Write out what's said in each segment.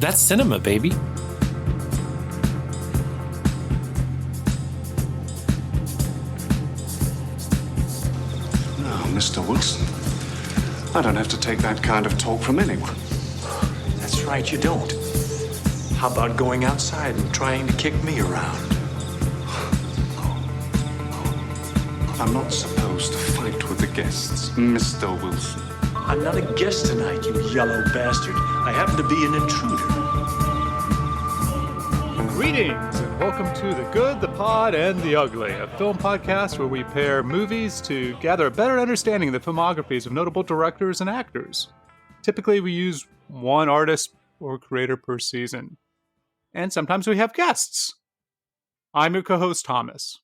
That's cinema, baby. No, Mr. Wilson. I don't have to take that kind of talk from anyone. That's right, you don't. How about going outside and trying to kick me around? I'm not supposed to fight with the guests, Mr. Wilson. I'm not a guest tonight, you yellow bastard. I happen to be an intruder. Greetings, and welcome to The Good, the Pod, and the Ugly, a film podcast where we pair movies to gather a better understanding of the filmographies of notable directors and actors. Typically, we use one artist or creator per season. And sometimes we have guests. I'm your co-host, Thomas.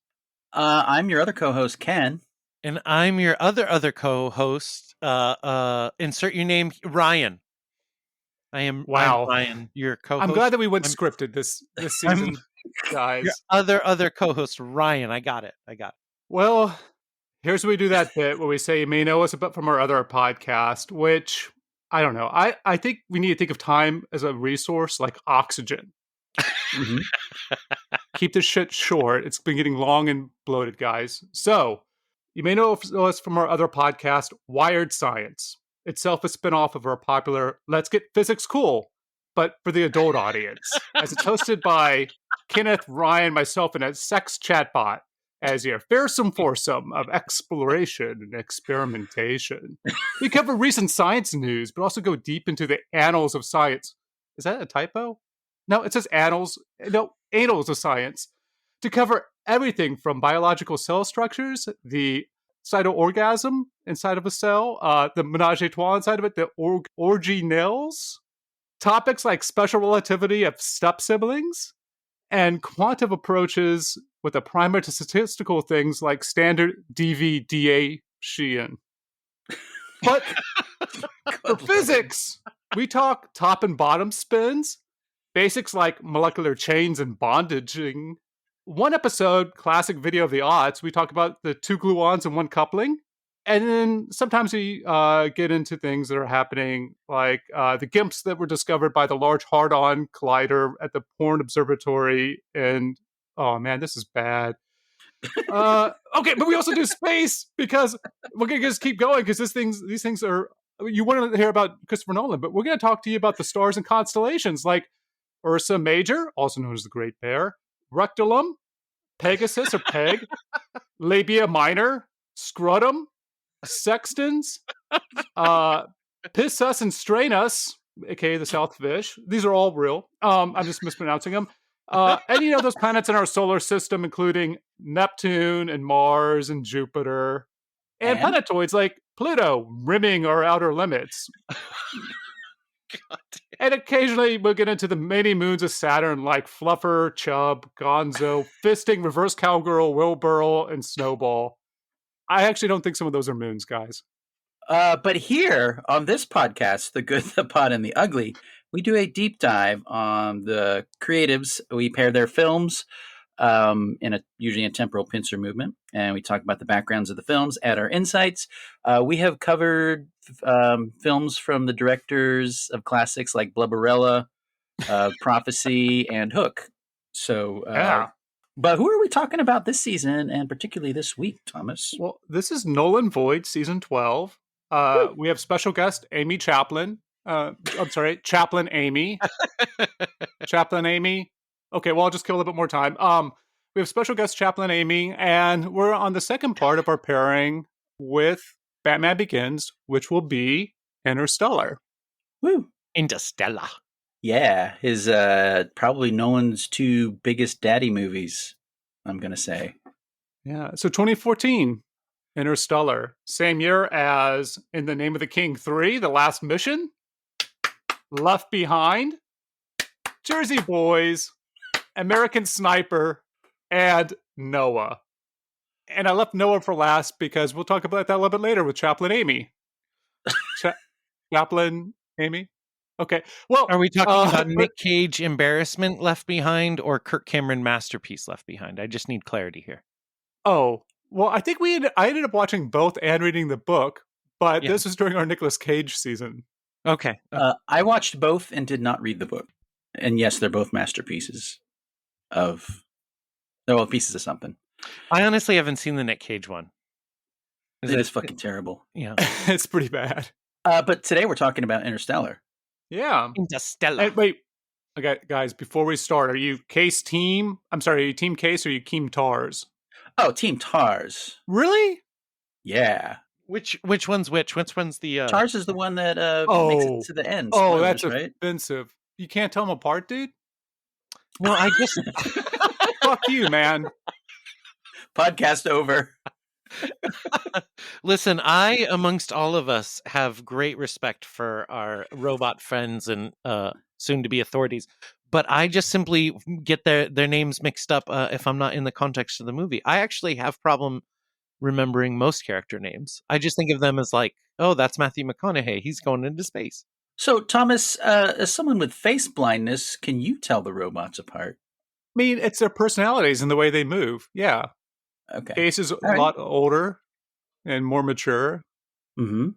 I'm your other co-host, Ken. And I'm your other co-host, insert your name, Ryan. I'm Ryan, your co-host. I'm glad that we went scripted this season, guys. Your other co-host, Ryan. I got it. Well, here's where we do that bit where we say you may know us a bit from our other podcast, which, I don't know. I think we need to think of time as a resource like oxygen. Mm-hmm. Keep this shit short. It's been getting long and bloated, guys. So, you may know us from our other podcast, Wired Science. Itself a spinoff of our popular Let's Get Physics Cool, but for the adult audience. As it's hosted by Kenneth, Ryan, myself, and a sex chatbot as your fearsome foursome of exploration and experimentation. We cover recent science news, but also go deep into the annals of science. Is that a typo? No, it says annals. No, annals of science. To cover everything from biological cell structures, the cytoorgasm inside of a cell, the menage a trois inside of it, the organelles, topics like special relativity of step siblings, and quantum approaches with a primer to statistical things like standard devastation. But for physics, we talk top and bottom spins, basics like molecular chains and bondaging. One episode, classic video of the aughts, we talk about the two gluons and one coupling. And then sometimes we get into things that are happening, like the GIMPs that were discovered by the Large Hadron Collider at the Porn Observatory. And, oh man, this is bad. Okay, but we also do space because we're going to just keep going because these things are, you want to hear about Christopher Nolan, but we're going to talk to you about the stars and constellations like Ursa Major, also known as the Great Bear, Rectulum, Pegasus or Peg, Labia Minor, Scrotum, Sextans, Pissus and Stranus, aka the South Fish. These are all real. I'm just mispronouncing them. And those planets in our solar system, including Neptune and Mars and Jupiter, and planetoids like Pluto, rimming our outer limits. God. And occasionally we'll get into the many moons of Saturn like Fluffer, Chubb, Gonzo, Fisting, Reverse Cowgirl, Wilbur, and Snowball. I actually don't think some of those are moons, guys. But here on this podcast, The Good, the Pod, and the Ugly, we do a deep dive on the creatives. We pair their films in usually a temporal pincer movement, and we talk about the backgrounds of the films, add our insights. We have covered films from the directors of classics like Blubberella, Prophecy, and Hook. So, but who are we talking about this season, and particularly this week, Thomas? Well, this is Nolan Void, season 12. We have special guest Amy Chaplin. Chaplin Amy. Chaplin Amy. Okay, well, I'll just kill a little bit more time. We have special guest Chaplin Amy, and we're on the second part of our pairing with Batman Begins, which will be Interstellar. Woo! Interstellar. Yeah, his probably Nolan's two biggest daddy movies, I'm going to say. Yeah, so 2014, Interstellar. Same year as In the Name of the King 3, The Last Mission, Left Behind, Jersey Boys, American Sniper, and Noah. And I left Noah for last because we'll talk about that a little bit later with Chaplin Amy. Chaplin Amy? Okay. Well, are we talking about Nick Cage embarrassment Left Behind or Kirk Cameron masterpiece Left Behind? I just need clarity here. Oh, well, I think I ended up watching both and reading the book, but this was during our Nicolas Cage season. Okay. I watched both and did not read the book. And yes, they're both masterpieces of. They're both pieces of something. I honestly haven't seen the Nick Cage one. It is fucking terrible. Yeah. It's pretty bad. But today we're talking about Interstellar. Yeah. Interstellar. Hey, wait. Okay, guys, before we start, are you Case team? I'm sorry, are you Team Case or are you Team Tars? Oh, Team Tars. Really? Yeah. Which one's which? Which one's the Tars is the one that makes it to the end. Oh, Spoilers, that's right? offensive. You can't tell them apart, dude? No, I just Fuck you, man. Podcast over. listen, I amongst all of us have great respect for our robot friends and soon to be authorities, but I just simply get their names mixed up if I'm not in the context of the movie. I actually have problem remembering most character names. I just think of them as like, oh, that's Matthew McConaughey. He's going into space. So, Thomas, as someone with face blindness, can you tell the robots apart? I mean, it's their personalities and the way they move. Yeah. Okay. Case is a right. lot older and more mature. Mm-hmm.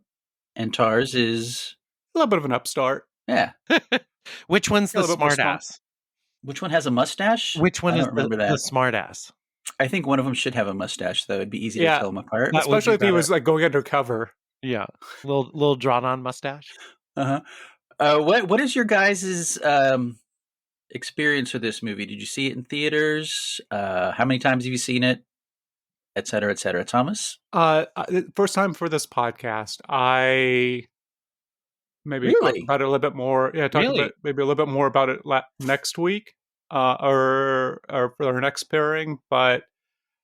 And Tars is A little bit of an upstart. yeah. Which one's the A little bit more smartass? Which one has a mustache? Which one I is don't remember the that. smartass? I think one of them should have a mustache, though. It'd be easy Yeah. to tell them apart. That would Especially be if he better. was like going undercover. Yeah, little drawn on mustache. Uh-huh. What is your guys' experience with this movie? Did you see it in theaters? How many times have you seen it? Et cetera, et cetera. Thomas? First time for this podcast, I maybe Really? talk about it a little bit more. Yeah, talk Really? about maybe a little bit more about it next week, or for our next pairing. But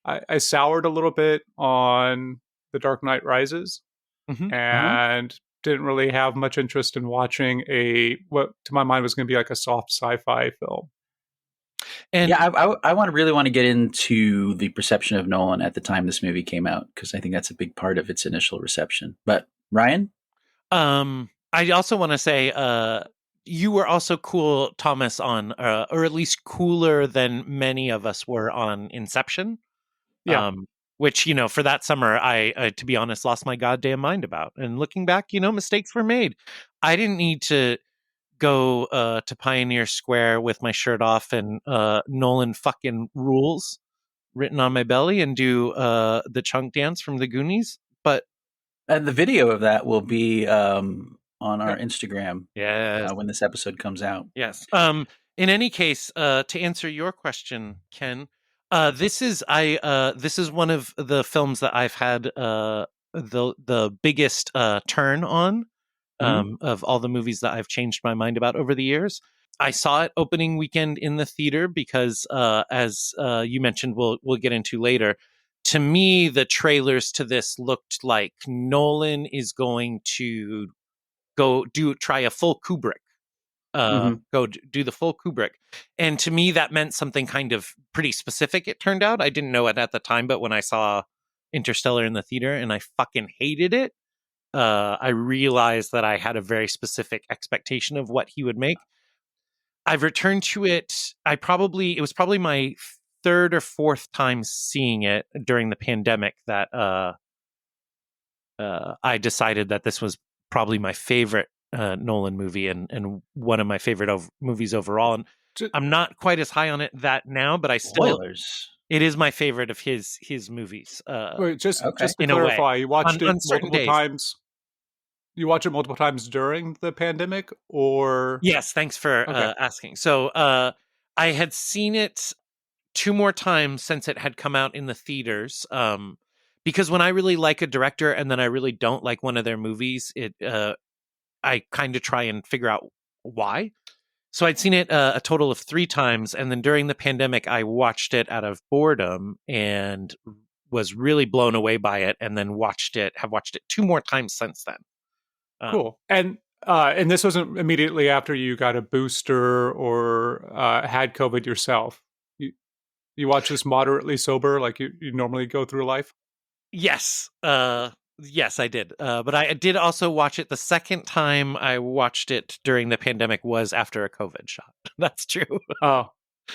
I soured a little bit on The Dark Knight Rises, Mhm. and didn't really have much interest in watching what to my mind was going to be like a soft sci-fi film. And Yeah, I really want to get into the perception of Nolan at the time this movie came out, because I think that's a big part of its initial reception. But Ryan? I also want to say, you were also cool, Thomas, on, or at least cooler than many of us were on Inception. Yeah. Which, for that summer, I, to be honest, lost my goddamn mind about. And looking back, mistakes were made. I didn't need to go to Pioneer Square with my shirt off and Nolan fucking rules written on my belly and do the chunk dance from the Goonies. But And the video of that will be on our Instagram yes, when this episode comes out. yes. In any case, to answer your question, Ken, this is one of the films that I've had the biggest turn on of all the movies that I've changed my mind about over the years. I saw it opening weekend in the theater because, as you mentioned, we'll get into later. To me, the trailers to this looked like Nolan is going to try a full Kubrick. Go do the full Kubrick. And to me, that meant something kind of pretty specific, it turned out. I didn't know it at the time, but when I saw Interstellar in the theater and I fucking hated it, I realized that I had a very specific expectation of what he would make. I've returned to it. It was probably my third or fourth time seeing it during the pandemic that I decided that this was probably my favorite Nolan movie and one of my favorite movies overall. And I'm not quite as high on it now, but I still Spoilers. It is my favorite of his movies. Wait, just to in a way. clarify, you watched On it certain multiple days. times. You watch it multiple times during the pandemic, or Yes, thanks for asking. So I had seen it 2 more times since it had come out in the theaters. Because when I really like a director and then I really don't like one of their movies, I kind of try and figure out why. So I'd seen it a total of 3 times, and then during the pandemic, I watched it out of boredom and was really blown away by it, and then have watched it 2 more times since then. Cool. And this wasn't immediately after you got a booster or had COVID yourself. You watch this moderately sober, like you normally go through life? Yes. Yes, I did. But I did also watch it the second time I watched it during the pandemic was after a COVID shot. That's true. Oh,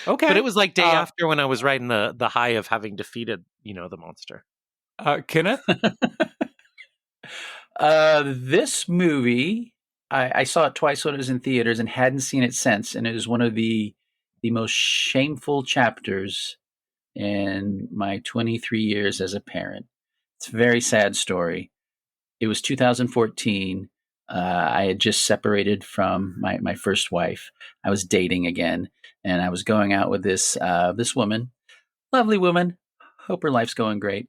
okay. But it was like day after when I was riding the high of having defeated, the monster. Kenneth? This movie, I saw it twice when it was in theaters and hadn't seen it since, and it was one of the most shameful chapters in my 23 years as a parent. It's a very sad story. It was 2014. I had just separated from my first wife. I was dating again, and I was going out with this woman, lovely woman. Hope her life's going great.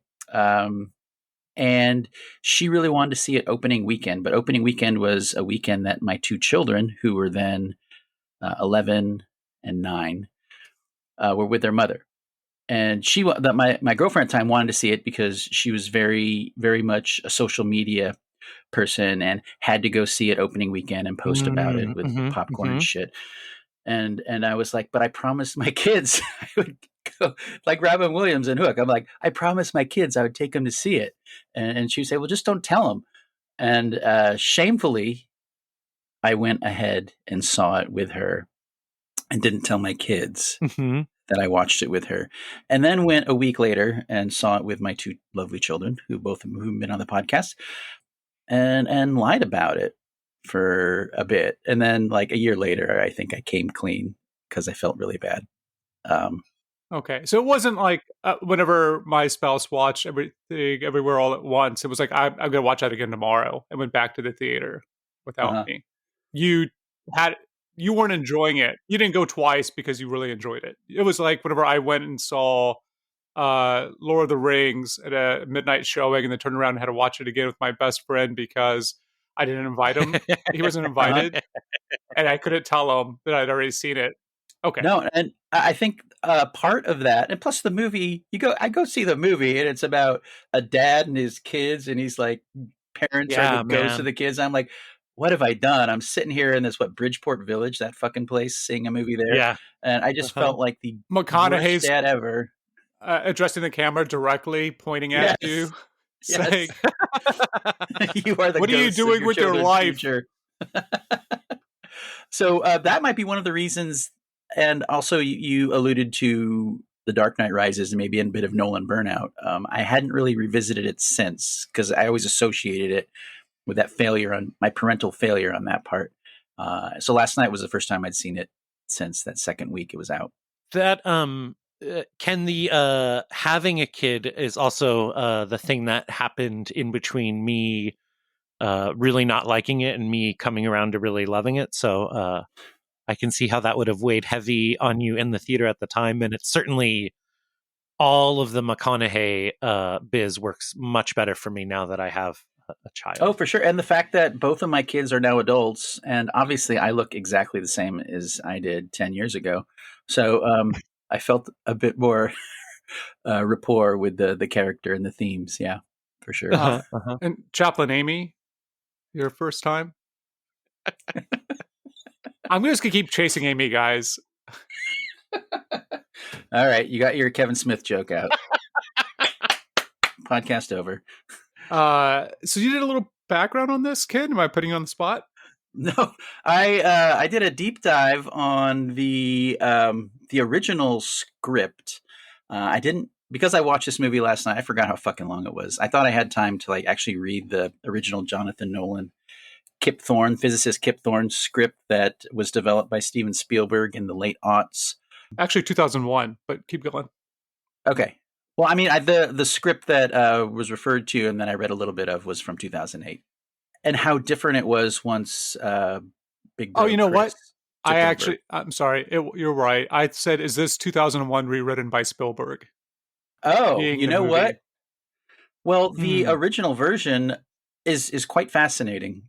And she really wanted to see it opening weekend, but opening weekend was a weekend that my two children, who were then 11 and 9, were with their mother. And my girlfriend at the time wanted to see it because she was very, very much a social media person and had to go see it opening weekend and post about it with popcorn and shit. And I was like, but I promised my kids I would go, like Robin Williams and Hook. I'm like, I promised my kids I would take them to see it. And she would say, well, just don't tell them. And shamefully, I went ahead and saw it with her and didn't tell my kids that I watched it with her. And then went a week later and saw it with my two lovely children, who've been on the podcast, and lied about it for a bit. And then like a year later, I think I came clean because I felt really bad. Okay. So it wasn't like whenever my spouse watched everything everywhere all at once, it was like, I'm going to watch that again tomorrow, and went back to the theater without me. You weren't enjoying it. You didn't go twice because you really enjoyed it. It was like whenever I went and saw Lord of the Rings at a midnight showing and then turned around and had to watch it again with my best friend because I didn't invite him. He wasn't invited. And I couldn't tell him that I'd already seen it. Okay. No, and I think part of that, and plus the movie, I go see the movie, and it's about a dad and his kids, and he's like, parents are the ghosts of the kids. I'm like, what have I done? I'm sitting here in this, Bridgeport Village, that fucking place, seeing a movie there. Yeah. And I just felt like the McConaughey's worst dad ever. Addressing the camera directly, pointing at you, saying, you are the what are you doing with your life? So that might be one of the reasons. And also you alluded to The Dark Knight Rises and maybe a bit of Nolan burnout. I hadn't really revisited it since because I always associated it with that my parental failure on that part. So last night was the first time I'd seen it since that second week it was out. That Ken, the having a kid is also the thing that happened in between me really not liking it and me coming around to really loving it. So I can see how that would have weighed heavy on you in the theater at the time. And it's certainly all of the McConaughey biz works much better for me now that I have a child. Oh, for sure. And the fact that both of my kids are now adults, and obviously I look exactly the same as I did 10 years ago. So I felt a bit more rapport with the character and the themes. Yeah, for sure. And Chaplain Amy, your first time? I'm just going to keep chasing Amy, guys. All right. You got your Kevin Smith joke out. Podcast over. So you did a little background on this, Ken? Am I putting you on the spot? No, I did a deep dive on the original script. I didn't, because I watched this movie last night. I forgot how fucking long it was. I thought I had time to actually read the original Jonathan Nolan, physicist Kip Thorne script that was developed by Steven Spielberg in the late aughts. Actually, 2001, but keep going. Okay. Well, I mean, the script that was referred to and that I read a little bit of was from 2008. And how different it was once Big Bro you know Chris what? I'm sorry. You're right. I said, is this 2001 rewritten by Spielberg? Oh, you know what? Well, the original version is quite fascinating.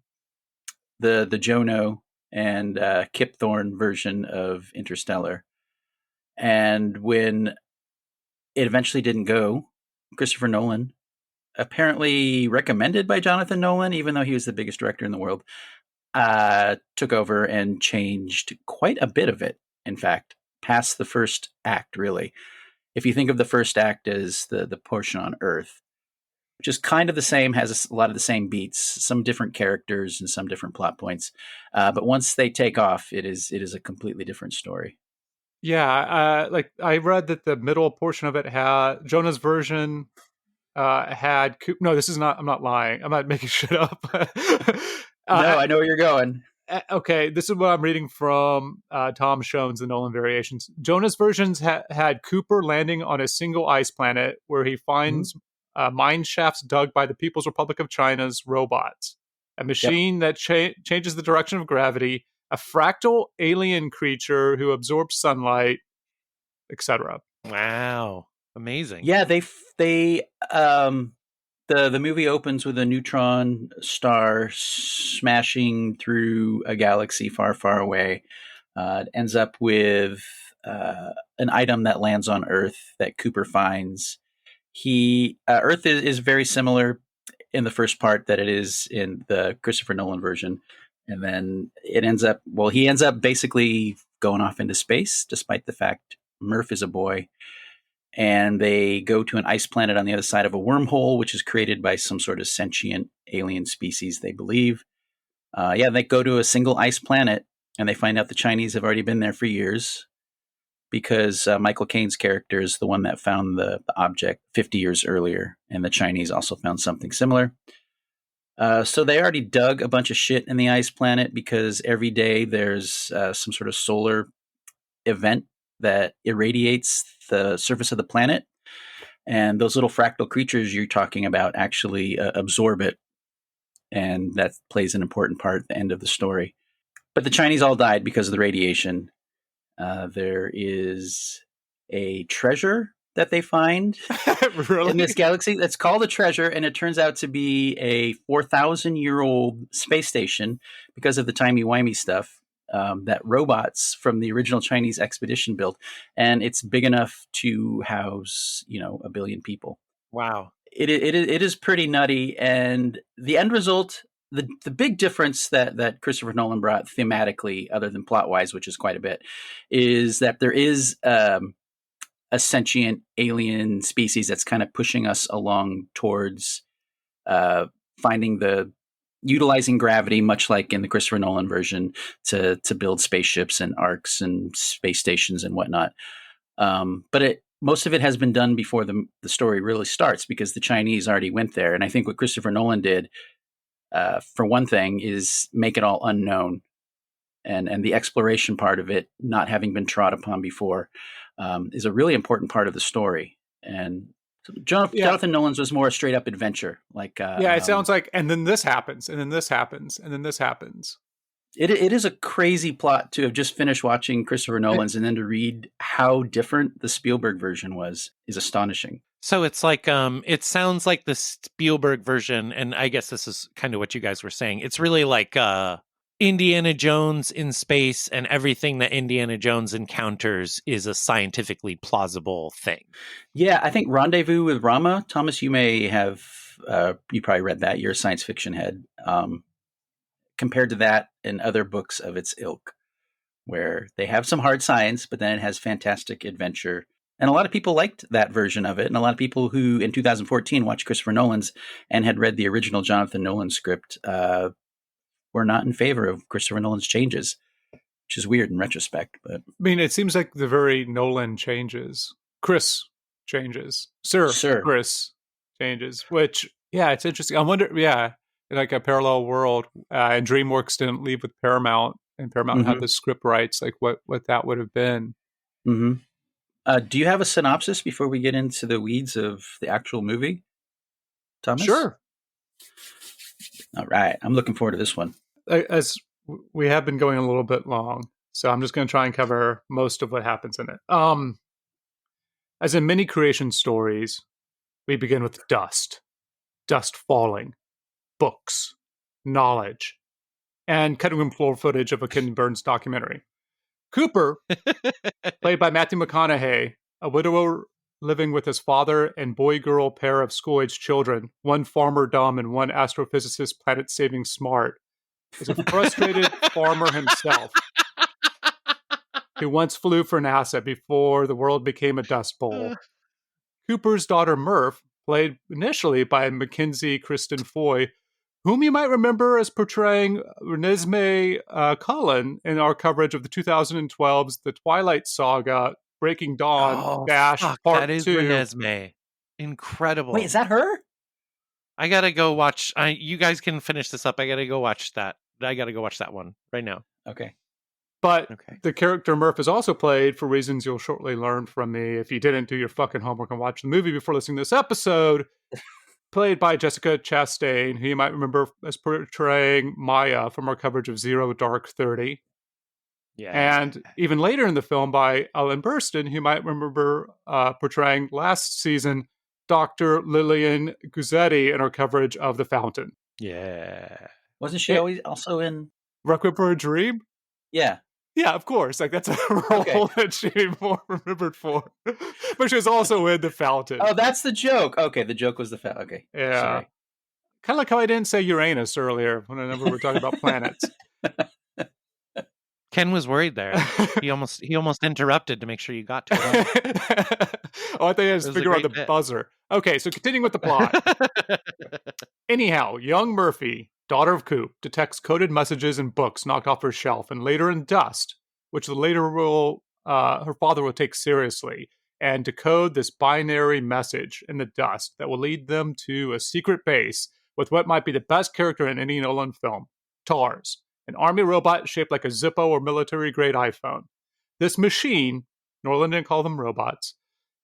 The Jono and Kip Thorne version of Interstellar. And when it eventually didn't go, Christopher Nolan, apparently recommended by Jonathan Nolan, even though he was the biggest director in the world, took over and changed quite a bit of it, in fact, past the first act, really. If you think of the first act as the portion on Earth, which is kind of the same, has a lot of the same beats, some different characters and some different plot points. But once they take off, it is a completely different story. Yeah, I read that the middle portion of it had Jonah's version had no, this is not. I'm not lying. I'm not making shit up. No, I know where you're going. Okay, this is what I'm reading from Tom Schoen's The Nolan Variations. Jonah's versions had Cooper landing on a single ice planet where he finds mine shafts dug by the People's Republic of China's robots, a machine that changes the direction of gravity, a fractal alien creature who absorbs sunlight, etc. Wow. Amazing. Yeah, the movie opens with a neutron star smashing through a galaxy far, far away. It ends up with an item that lands on Earth that Cooper finds. Earth is very similar in the first part that it is in the Christopher Nolan version, and then he ends up basically going off into space, despite the fact Murph is a boy. And they go to an ice planet on the other side of a wormhole, which is created by some sort of sentient alien species, they believe. They go to a single ice planet, and they find out the Chinese have already been there for years because Michael Caine's character is the one that found the object 50 years earlier, and the Chinese also found something similar. So they already dug a bunch of shit in the ice planet because every day there's some sort of solar event that irradiates the surface of the planet, and those little fractal creatures you're talking about actually absorb it, and that plays an important part at the end of the story. But the Chinese all died because of the radiation. There is a treasure that they find Really? in this galaxy that's called a treasure, and it turns out to be a 4,000-year-old space station because of the timey-wimey stuff that robots from the original Chinese expedition built, and it's big enough to house, 1 billion people. Wow. It is pretty nutty, and the end result, the big difference that Christopher Nolan brought thematically, other than plot wise, which is quite a bit, is that there is a sentient alien species that's kind of pushing us along towards utilizing gravity, much like in the Christopher Nolan version, to build spaceships and arcs and space stations and whatnot. But most of it has been done before the story really starts because the Chinese already went there. And I think what Christopher Nolan did, for one thing, is make it all unknown. And the exploration part of it, not having been trod upon before, is a really important part of the story. And Jonathan Nolan's was more a straight up adventure. It sounds like, and then this happens, and then this happens, and then this happens. It is a crazy plot to have just finished watching Christopher Nolan's and then to read how different the Spielberg version was is astonishing. So it's like, it sounds like the Spielberg version, and I guess this is kind of what you guys were saying. It's really like Indiana Jones in space, and everything that Indiana Jones encounters is a scientifically plausible thing. Yeah, I think Rendezvous with Rama, Thomas, you may have, you probably read that. You're a science fiction head. Compared to that and other books of its ilk, where they have some hard science, but then it has fantastic adventure. And a lot of people liked that version of it. And a lot of people who in 2014 watched Christopher Nolan's and had read the original Jonathan Nolan script were not in favor of Christopher Nolan's changes, which is weird in retrospect. But I mean, it seems like the very Nolan changes. Chris changes. Sir Chris changes, which, it's interesting. I wonder, in like a parallel world, and DreamWorks didn't leave with Paramount, and Paramount had the script rights, like what that would have been. Mm-hmm. Do you have a synopsis before we get into the weeds of the actual movie, Thomas? Sure. All right. I'm looking forward to this one. As we have been going a little bit long, so I'm just going to try and cover most of what happens in it. As in many creation stories, we begin with dust falling, books, knowledge, and cutting room floor footage of a Ken Burns documentary. Cooper, played by Matthew McConaughey, a widower living with his father and boy-girl pair of school-aged children, one farmer dumb and one astrophysicist planet-saving smart, is a frustrated farmer himself who once flew for NASA before the world became a dust bowl. Cooper's daughter Murph, played initially by Mackenzie Kristen Foy, whom you might remember as portraying Renesmee Cullen in our coverage of the 2012's The Twilight Saga, Breaking Dawn, Part 2. That is Renesmee. Incredible. Wait, is that her? I gotta go watch. You guys can finish this up. I gotta go watch that. I got to go watch that one right now. Okay. But Okay. the character Murph is also played, for reasons you'll shortly learn from me if you didn't do your fucking homework and watch the movie before listening to this episode, played by Jessica Chastain, who you might remember as portraying Maya from our coverage of Zero Dark 30. Yeah. And even later in the film by Ellen Burstyn, who you might remember portraying last season Dr. Lillian Guzzetti in our coverage of The Fountain. Yeah. Wasn't she always also in? Requiem for a Dream? Yeah. Yeah, of course. Like, that's a role that she more remembered for. But she was also in The Fountain. Oh, that's the joke. Okay, the joke was the Fountain. Okay. Yeah. Sorry. Kind of like how I didn't say Uranus earlier whenever we were talking about planets. Ken was worried there. He almost interrupted to make sure you got to it. Oh, I think I just It was a figure out the great bit. buzzer. Okay, so continuing with the plot. Anyhow, young Murphy, daughter of Coop, detects coded messages in books knocked off her shelf and later in dust, which her father will take seriously, and decode this binary message in the dust that will lead them to a secret base with what might be the best character in any Nolan film, TARS, an army robot shaped like a Zippo or military-grade iPhone. This machine, Nolan didn't call them robots,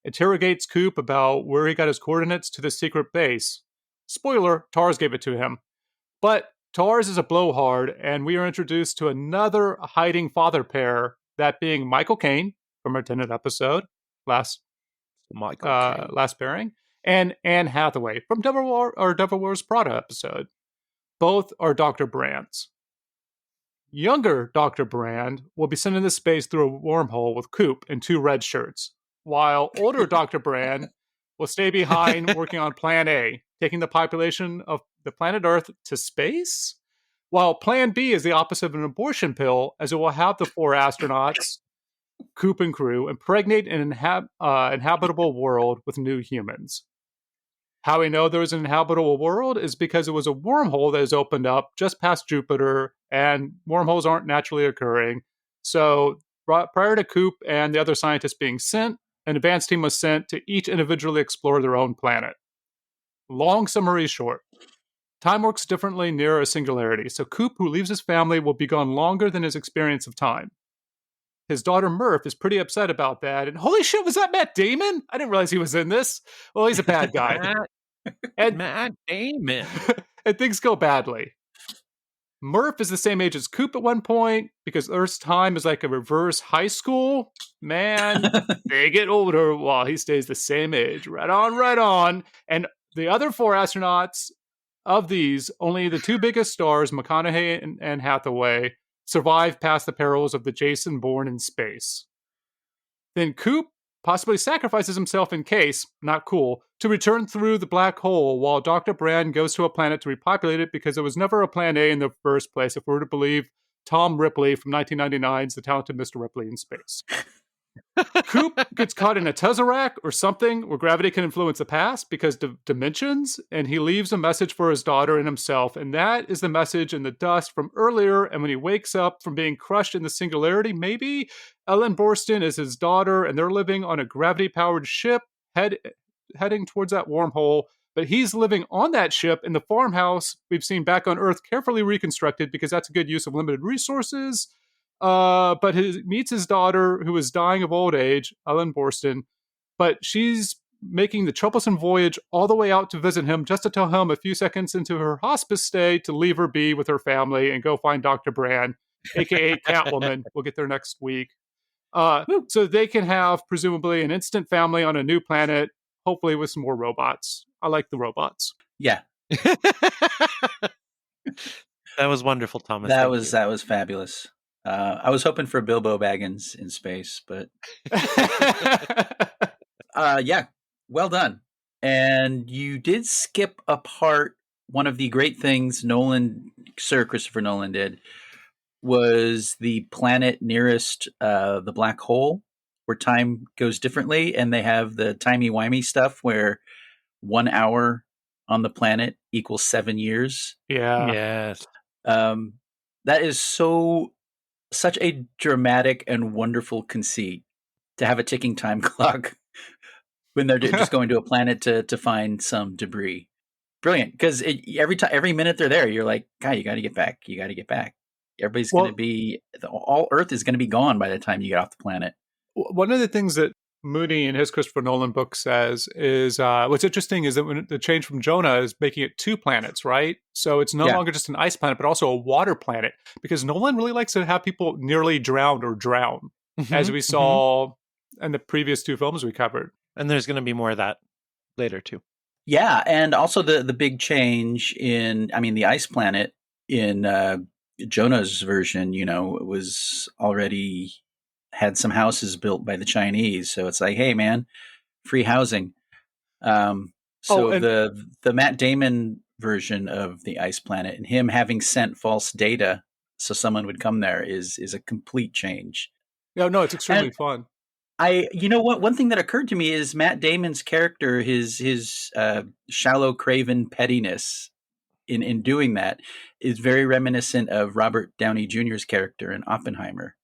interrogates Coop about where he got his coordinates to the secret base. Spoiler, TARS gave it to him. But TARS is a blowhard, and we are introduced to another hiding father pair, that being Michael Caine from our Tenet episode, last pairing, and Anne Hathaway from Devil Wears Prada episode. Both are Dr. Brands. Younger Dr. Brand will be sent into space through a wormhole with Coop and 2 red shirts, while older Dr. Brand will stay behind working on Plan A, taking the population of the planet Earth to space? While Plan B is the opposite of an abortion pill, as it will have the 4 astronauts, Coop and crew, impregnate an inhabitable world with new humans. How we know there is an inhabitable world is because it was a wormhole that has opened up just past Jupiter, and wormholes aren't naturally occurring. So prior to Coop and the other scientists being sent, an advanced team was sent to each individually explore their own planet. Long summary short. Time works differently near a singularity, so Coop, who leaves his family, will be gone longer than his experience of time. His daughter Murph is pretty upset about that, and holy shit, was that Matt Damon? I didn't realize he was in this. Well, he's a bad guy. Matt Damon. And things go badly. Murph is the same age as Coop at one point, because Earth's time is like a reverse high school. Man, they get older while he stays the same age. Right on, right on. And the other 4 astronauts, of these, only the 2 biggest stars, McConaughey and Hathaway, survive past the perils of the Jason Bourne in space. Then Coop possibly sacrifices himself in case, not cool, to return through the black hole while Dr. Brand goes to a planet to repopulate it because there was never a plan A in the first place, if we were to believe Tom Ripley from 1999's The Talented Mr. Ripley in Space. Coop gets caught in a tesseract or something where gravity can influence the past because dimensions, and he leaves a message for his daughter and himself, and that is the message in the dust from earlier. And when he wakes up from being crushed in the singularity, maybe Ellen Burstyn is his daughter, and they're living on a gravity-powered ship heading towards that wormhole, but he's living on that ship in the farmhouse we've seen back on Earth, carefully reconstructed because that's a good use of limited resources. But he meets his daughter, who is dying of old age, Ellen Burstyn, but she's making the troublesome voyage all the way out to visit him just to tell him a few seconds into her hospice stay to leave her be with her family and go find Dr. Brand, aka Catwoman. We'll get there next week. So they can have, presumably, an instant family on a new planet, hopefully with some more robots. I like the robots. Yeah. That was wonderful, Thomas. That was fabulous. I was hoping for Bilbo Baggins in space, but yeah, well done. And you did skip a part. One of the great things Sir Christopher Nolan did was the planet nearest the black hole, where time goes differently, and they have the timey-wimey stuff where 1 hour on the planet equals 7 years. Yeah. Yes. That is such a dramatic and wonderful conceit, to have a ticking time clock when they're just going to a planet to find some debris. brilliant because every minute they're there, you're like, God, you got to get back. You got to get back. Everybody's going to Well, be all Earth is going to be gone by the time you get off the planet. one of the things that Mooney in his Christopher Nolan book says is what's interesting is that when the change from Jonah is making it 2 planets, right? So it's no Yeah. longer just an ice planet, but also a water planet, because Nolan really likes to have people nearly drowned or drown, as we saw in the previous 2 films we covered. And there's going to be more of that later too. Yeah, and also the big change in, I mean, the ice planet in Jonah's version, was already had some houses built by the Chinese. So it's like, hey, man, free housing. So and the Matt Damon version of the ice planet and him having sent false data so someone would come there is a complete change. no, it's extremely And fun. one thing that occurred to me is Matt Damon's character, his shallow, craven pettiness in doing that is very reminiscent of Robert Downey Jr.'s character in Oppenheimer,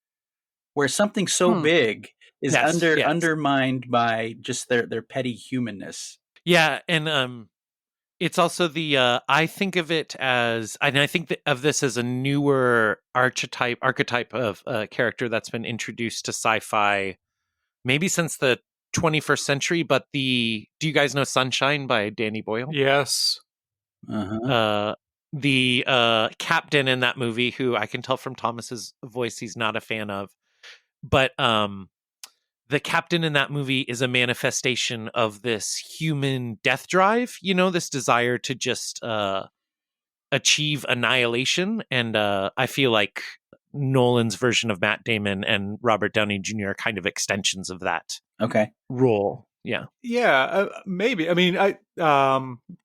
where something so big is Yes. undermined by just their petty humanness. Yeah, and it's also the I think of it as, and I think of this as a newer archetype of character that's been introduced to sci-fi maybe since the 21st century. But do you guys know Sunshine by Danny Boyle? Yes. Uh-huh. The captain in that movie, who I can tell from Thomas's voice he's not a fan of, but the captain in that movie is a manifestation of this human death drive, this desire to just achieve annihilation. And I feel like Nolan's version of Matt Damon and Robert Downey Jr. are kind of extensions of that role. Yeah, maybe. I mean,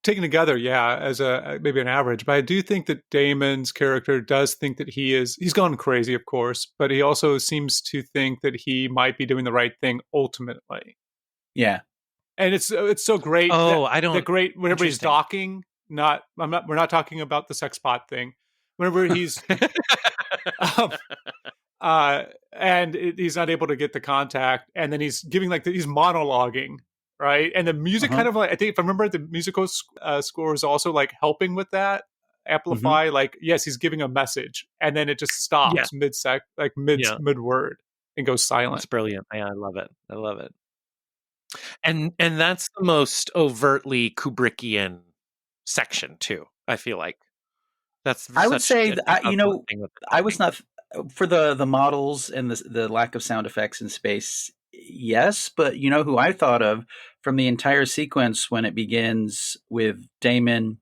taken together, as maybe an average, but I do think that Damon's character does think that he's gone crazy, of course, but he also seems to think that he might be doing the right thing ultimately. Yeah, and it's so great. Oh, whenever he's docking. We're not talking about the sex pot thing. Whenever he's and he's not able to get the contact, and then he's giving he's monologuing, right? And the music kind of I think if I remember, the musical score is also helping with that amplify. Yes, he's giving a message, and then it just stops mid word and goes silent. It's brilliant. I love it. And that's the most overtly Kubrickian section too. I feel like I would say I was not for the models and the lack of sound effects in space. Yes, but who I thought of from the entire sequence when it begins with Damon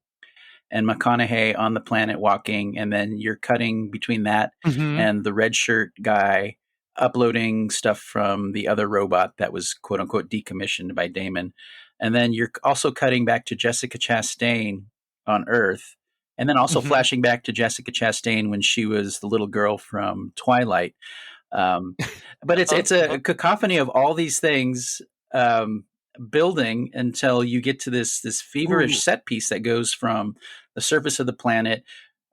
and McConaughey on the planet walking, and then you're cutting between that and the red shirt guy uploading stuff from the other robot that was quote unquote decommissioned by Damon. And then you're also cutting back to Jessica Chastain on Earth, and then also flashing back to Jessica Chastain when she was the little girl from Twilight. But it's a cacophony of all these things building until you get to this feverish set piece that goes from the surface of the planet.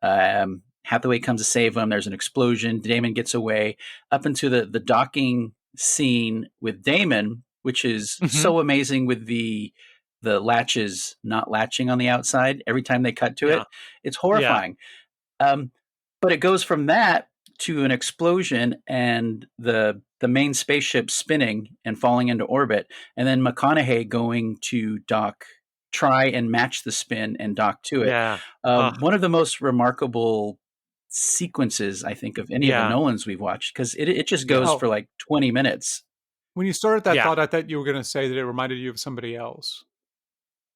Hathaway comes to save him. There's an explosion. Damon gets away up into the docking scene with Damon, which is so amazing with the latches not latching on the outside every time they cut to it. It's horrifying. But it goes from that to an explosion and the main spaceship spinning and falling into orbit, and then McConaughey going to try and match the spin and dock to it. One of the most remarkable sequences, I think, of any of the Nolans we've watched, because it just goes for 20 minutes. When you started that thought, I thought you were going to say that it reminded you of somebody else.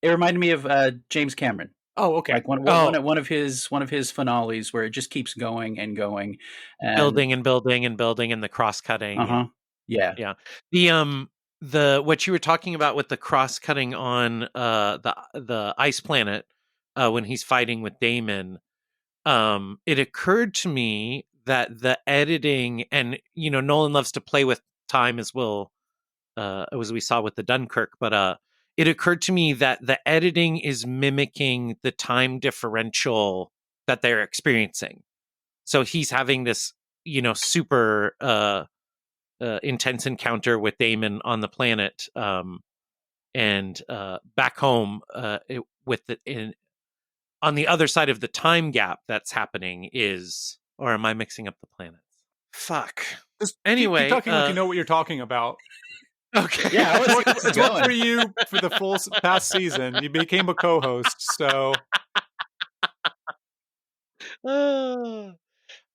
It reminded me of James Cameron. Oh, okay. One of his finales where it just keeps going and going, and building and building and building, and the cross cutting. Yeah. The what you were talking about with the cross cutting on the ice planet when he's fighting with Damon. It occurred to me that the editing, and Nolan loves to play with time as we saw with the Dunkirk, but it occurred to me that the editing is mimicking the time differential that they're experiencing. So he's having this, super intense encounter with Damon on the planet, and back home on the other side of the time gap that's happening is, or am I mixing up the planets? Fuck. Just Anyway, keep talking like you know what you're talking about. Okay. Yeah, I was It's worked for you for the full past season. You became a co-host, so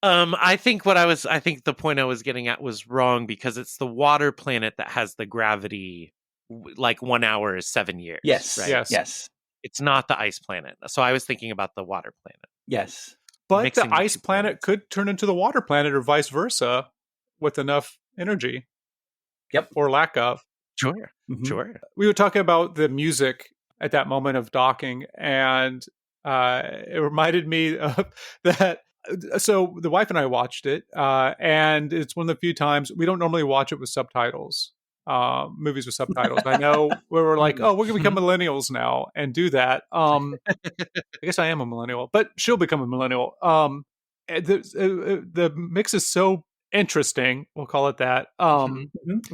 I think the point I was getting at was wrong because it's the water planet that has the gravity, like 1 hour is 7 years. Yes. Right? Yes. It's not the ice planet. So I was thinking about the water planet. Yes. but Mixing the the ice two planet planets. could turn into the water planet or vice versa with enough energy. Yep. Or lack of. Sure. Mhm. Sure. We were talking about the music at that moment of docking, and it reminded me of that. So the wife and I watched it, and it's one of the few times we don't normally watch it with subtitles. Movies with subtitles. I know we were like, oh, we're gonna become millennials now and do that. I guess I am a millennial, but she'll become a millennial. The mix is so interesting. We'll call it that. Mhm.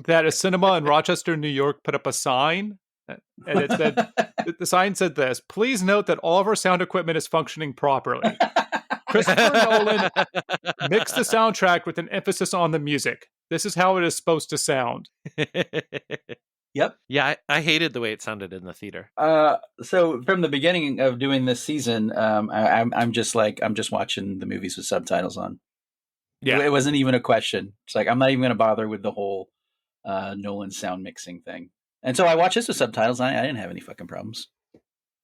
That a cinema in Rochester, New York, put up a sign, and it said the sign said this: "Please note that all of our sound equipment is functioning properly. Christopher Nolan mixed the soundtrack with an emphasis on the music. This is how it is supposed to sound." Yep. Yeah, I hated the way it sounded in the theater. So from the beginning of doing this season, I'm just watching the movies with subtitles on. Yeah. It wasn't even a question. It's like I'm not even going to bother with the whole Nolan sound mixing thing. And so I watched this with subtitles. And I didn't have any fucking problems.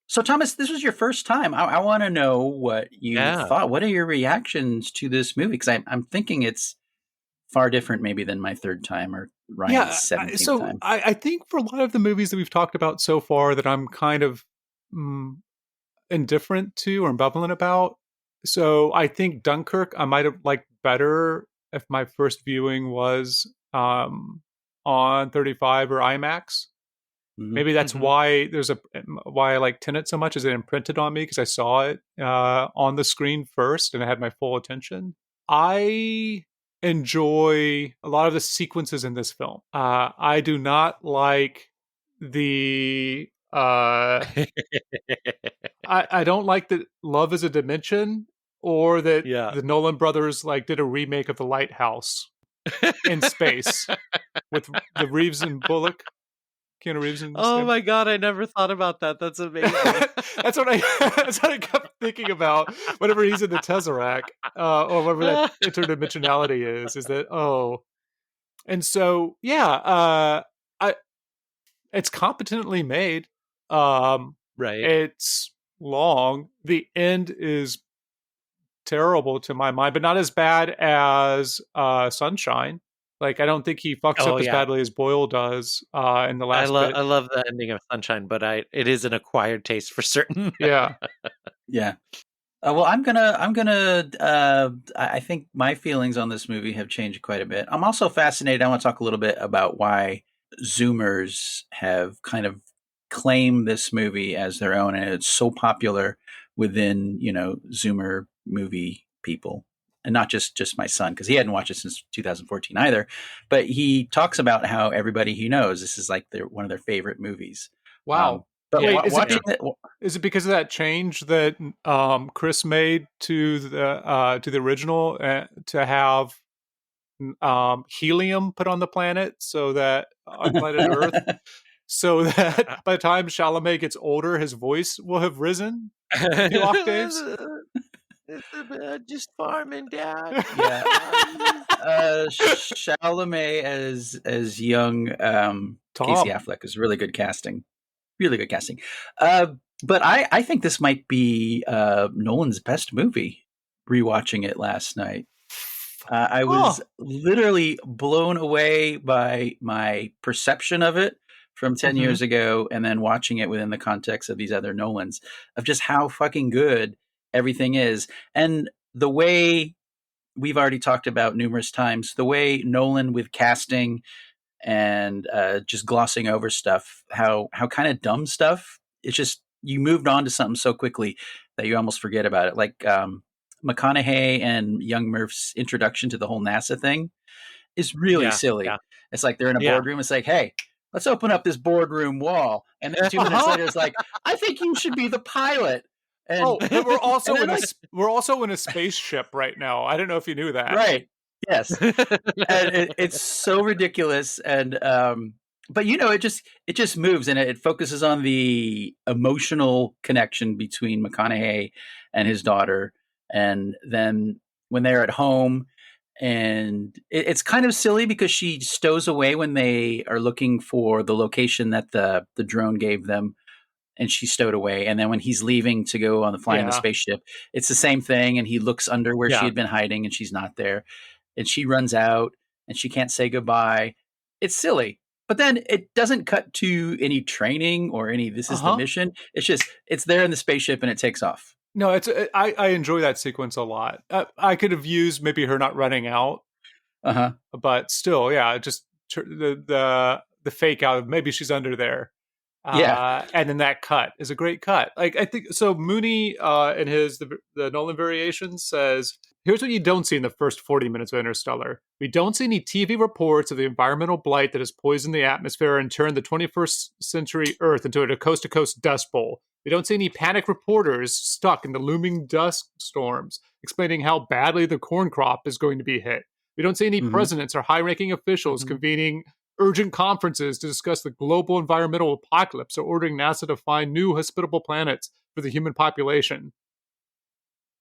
So Thomas, this was your first time. I want to know what you thought. What are your reactions to this movie? Because I'm thinking it's far different, maybe than my third time or Ryan's 17th time. I think for a lot of the movies that we've talked about so far that I'm kind of indifferent to or ambivalent about. So I think Dunkirk I might have liked better if my first viewing was on 35 or IMAX. Maybe that's why why I like Tenet so much, is it imprinted on me because I saw it on the screen first and I had my full attention. I enjoy a lot of the sequences in this film. I do not like the I don't like that Love is a Dimension, or that the Nolan brothers like did a remake of The Lighthouse in space with the Reeves and Bullock. Keanu Reeves and oh my god, I never thought about that. That's amazing. that's what I kept thinking about whenever he's in the Tesseract, or whatever that interdimensionality is that and so it's competently made. Right. It's long. The end is terrible to my mind, but not as bad as Sunshine. Like, I don't think he fucks up as badly as Boyle does in the last bit. I love the ending of Sunshine, but it is an acquired taste for certain. Yeah. Yeah. Well, I think my feelings on this movie have changed quite a bit. I'm also fascinated. I want to talk a little bit about why Zoomers have kind of claimed this movie as their own, and it's so popular within, Zoomer movie people. And not just my son, because he hadn't watched it since 2014 either. But he talks about how everybody he knows, this is like one of their favorite movies. Wow. But wait, is it because of that change that Chris made to the original to have helium put on the planet, so that on planet Earth, so that by the time Chalamet gets older, his voice will have risen a few octaves? It's about just farming, Dad. Yeah. Chalamet as young Casey Affleck is really good casting. Really good casting. But I think this might be Nolan's best movie, rewatching it last night. I was literally blown away by my perception of it from 10 years ago, and then watching it within the context of these other Nolans, of just how fucking good everything is. And the way we've already talked about numerous times, the way Nolan with casting and just glossing over stuff, how kind of dumb stuff, it's just, you moved on to something so quickly that you almost forget about it. Like McConaughey and Young Murph's introduction to the whole NASA thing is really silly. Yeah. It's like they're in a boardroom. It's like, hey, let's open up this boardroom wall. And then 2 minutes later, it's like, I think you should be the pilot. And but we're also and in I a like we're also in a spaceship right now. I don't know if you knew that. right. Yes. And it's so ridiculous and but it just moves and it focuses on the emotional connection between McConaughey and his daughter, and then when they're at home, and it's kind of silly because she stows away when they are looking for the location that the drone gave them, and she stowed away, and then when he's leaving to go on the fly in the Yeah. spaceship, it's the same thing, and he looks under where she Yeah. had been hiding and she's not there, and she runs out and she can't say goodbye. It's silly. But then it doesn't cut to any training or any this is the mission. It's just it's there in the spaceship and it takes off. No, I enjoy that sequence a lot. I could have used maybe her not running out, Uh-huh. but still, yeah, just the fake out of maybe she's under there. Yeah. And then that cut is a great cut. Like I think so. Mooney in his the Nolan variations says, "Here's what you don't see in the first 40 minutes of Interstellar. We don't see any TV reports of the environmental blight that has poisoned the atmosphere and turned the 21st century Earth into a coast-to-coast dust bowl. We don't see any panic reporters stuck in the looming dust storms, explaining how badly the corn crop is going to be hit. We don't see any Mhm. presidents or high-ranking officials Mhm. convening urgent conferences to discuss the global environmental apocalypse or ordering NASA to find new hospitable planets for the human population."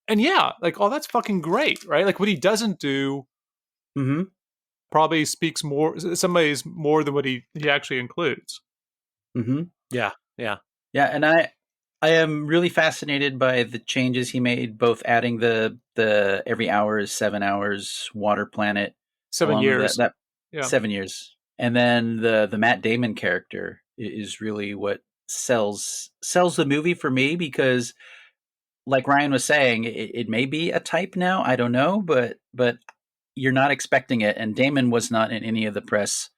And yeah, like, oh, that's fucking great, right? Like, what he doesn't do Mhm. probably speaks more, some ways more than what he actually includes. Mhm. Yeah. Yeah. Yeah, and I am really fascinated by the changes he made, both adding the every hour is 7 hours water planet 7 along with years. that Yeah. 7 years. And then the Matt Damon character is really what sells the movie for me because like Ryan was saying, it may be a type now, I don't know, but you're not expecting it, and Damon was not in any of the press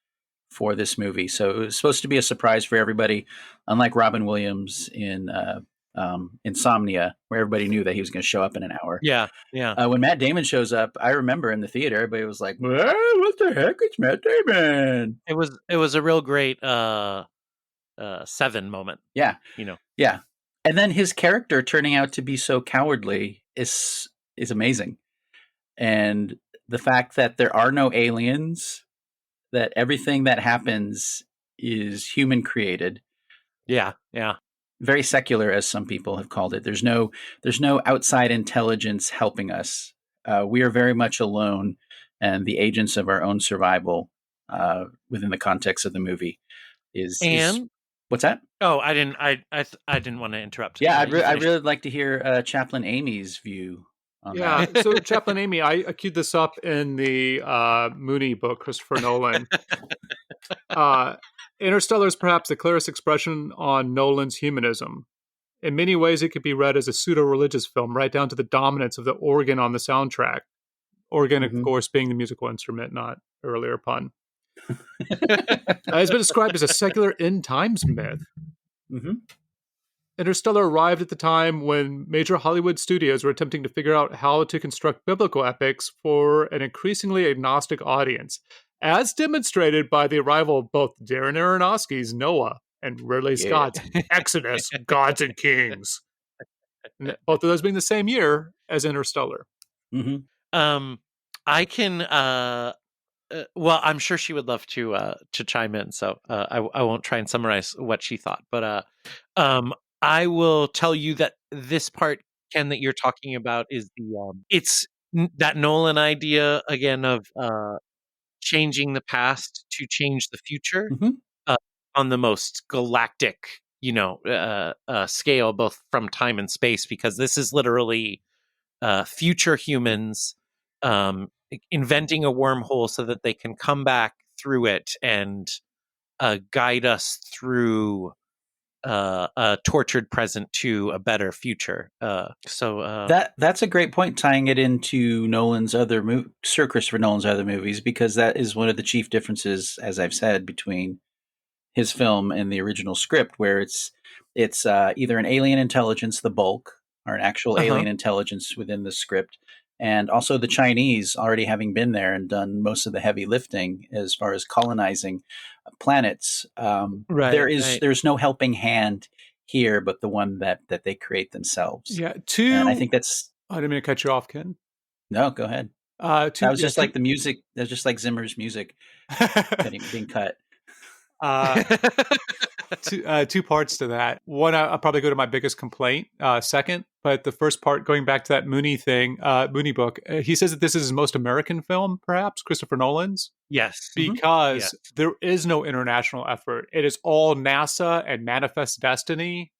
for this movie, so it was supposed to be a surprise for everybody, unlike Robin Williams in Insomnia, where everybody knew that he was going to show up in an hour. Yeah. Yeah. When Matt Damon shows up, I remember in the theater, everybody was like, "What the heck? It's Matt Damon!" It was a real great Seven moment. Yeah, You know. yeah. And then his character turning out to be so cowardly is amazing, and the fact that there are no aliens, that everything that happens is human created, Yeah. Yeah. very secular as some people have called it. There's no outside intelligence helping us. We are very much alone and the agents of our own survival within the context of the movie is And what's that? oh, I didn't want to interrupt. Yeah, You I'd finish. really like to hear Chaplain Amy's view on Yeah. that. So Chaplain Amy, I queued this up in the Mooney book, Christopher Nolan. Interstellar is perhaps the clearest expression on Nolan's humanism. In many ways, it could be read as a pseudo-religious film, right down to the dominance of the organ on the soundtrack. Organ, of Mhm. course, being the musical instrument, not earlier pun. It's been described as a secular end times myth. Mhm. Interstellar arrived at the time when major Hollywood studios were attempting to figure out how to construct biblical epics for an increasingly agnostic audience, as demonstrated by the arrival of both Darren Aronofsky's Noah and Ridley Yeah. Scott's Exodus, Gods and Kings. And both of those being the same year as Interstellar. Mhm. I can well, I'm sure she would love to chime in, so I won't try and summarize what she thought, but I will tell you that this part, Ken, that you're talking about is it's that Nolan idea again of changing the past to change the future Mhm. uh, on the most galactic, scale, both from time and space, because this is literally future humans inventing a wormhole so that they can come back through it and guide us through a tortured present to a better future. That's a great point, tying it into Sir Christopher Nolan's other movies, because that is one of the chief differences, as I've said, between his film and the original script, where it's either an alien intelligence, the bulk, or an actual Uh-huh. alien intelligence within the script, and also the Chinese already having been there and done most of the heavy lifting as far as colonizing planets. Right, right. There's no helping hand here, but the one that they create themselves. Yeah, And I think that's I didn't mean to cut you off, Ken. no. Go ahead. Two, That was yeah, just like the music. That was just like Zimmer's music being cut. uh, two parts to that. One, I'll probably go to my biggest complaint second, but the first part, going back to that Mooney thing, Mooney book, he says that this is his most American film, perhaps, Christopher Nolan's, Yes. because Yes. there is no international effort. It is all NASA and Manifest Destiny.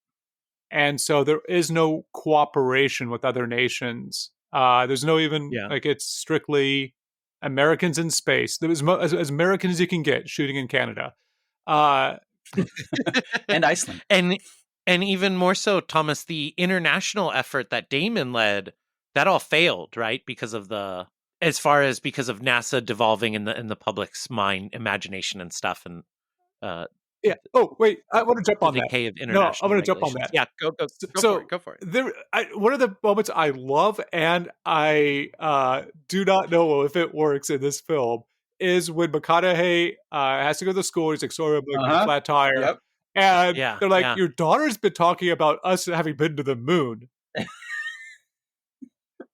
And so there is no cooperation with other nations. There's no even, Yeah. like, it's strictly Americans in space. There was as American as you can get shooting in Canada. And Iceland. And even more so, Thomas, the international effort that Damon led, that all failed, right? Because of because of NASA devolving in the public's mind, imagination and stuff, and yeah. Oh, wait. I want to jump the on that. decay of No, international I want to jump on regulations. that. Yeah, go So for it. Go for it. One of the moments I love, and I do not know if it works in this film, is when McConaughey has to go to school. He's like, sorry, I'm like a flat tire. Yep. And Yeah, they're like, yeah. your daughter's been talking about us having been to the moon.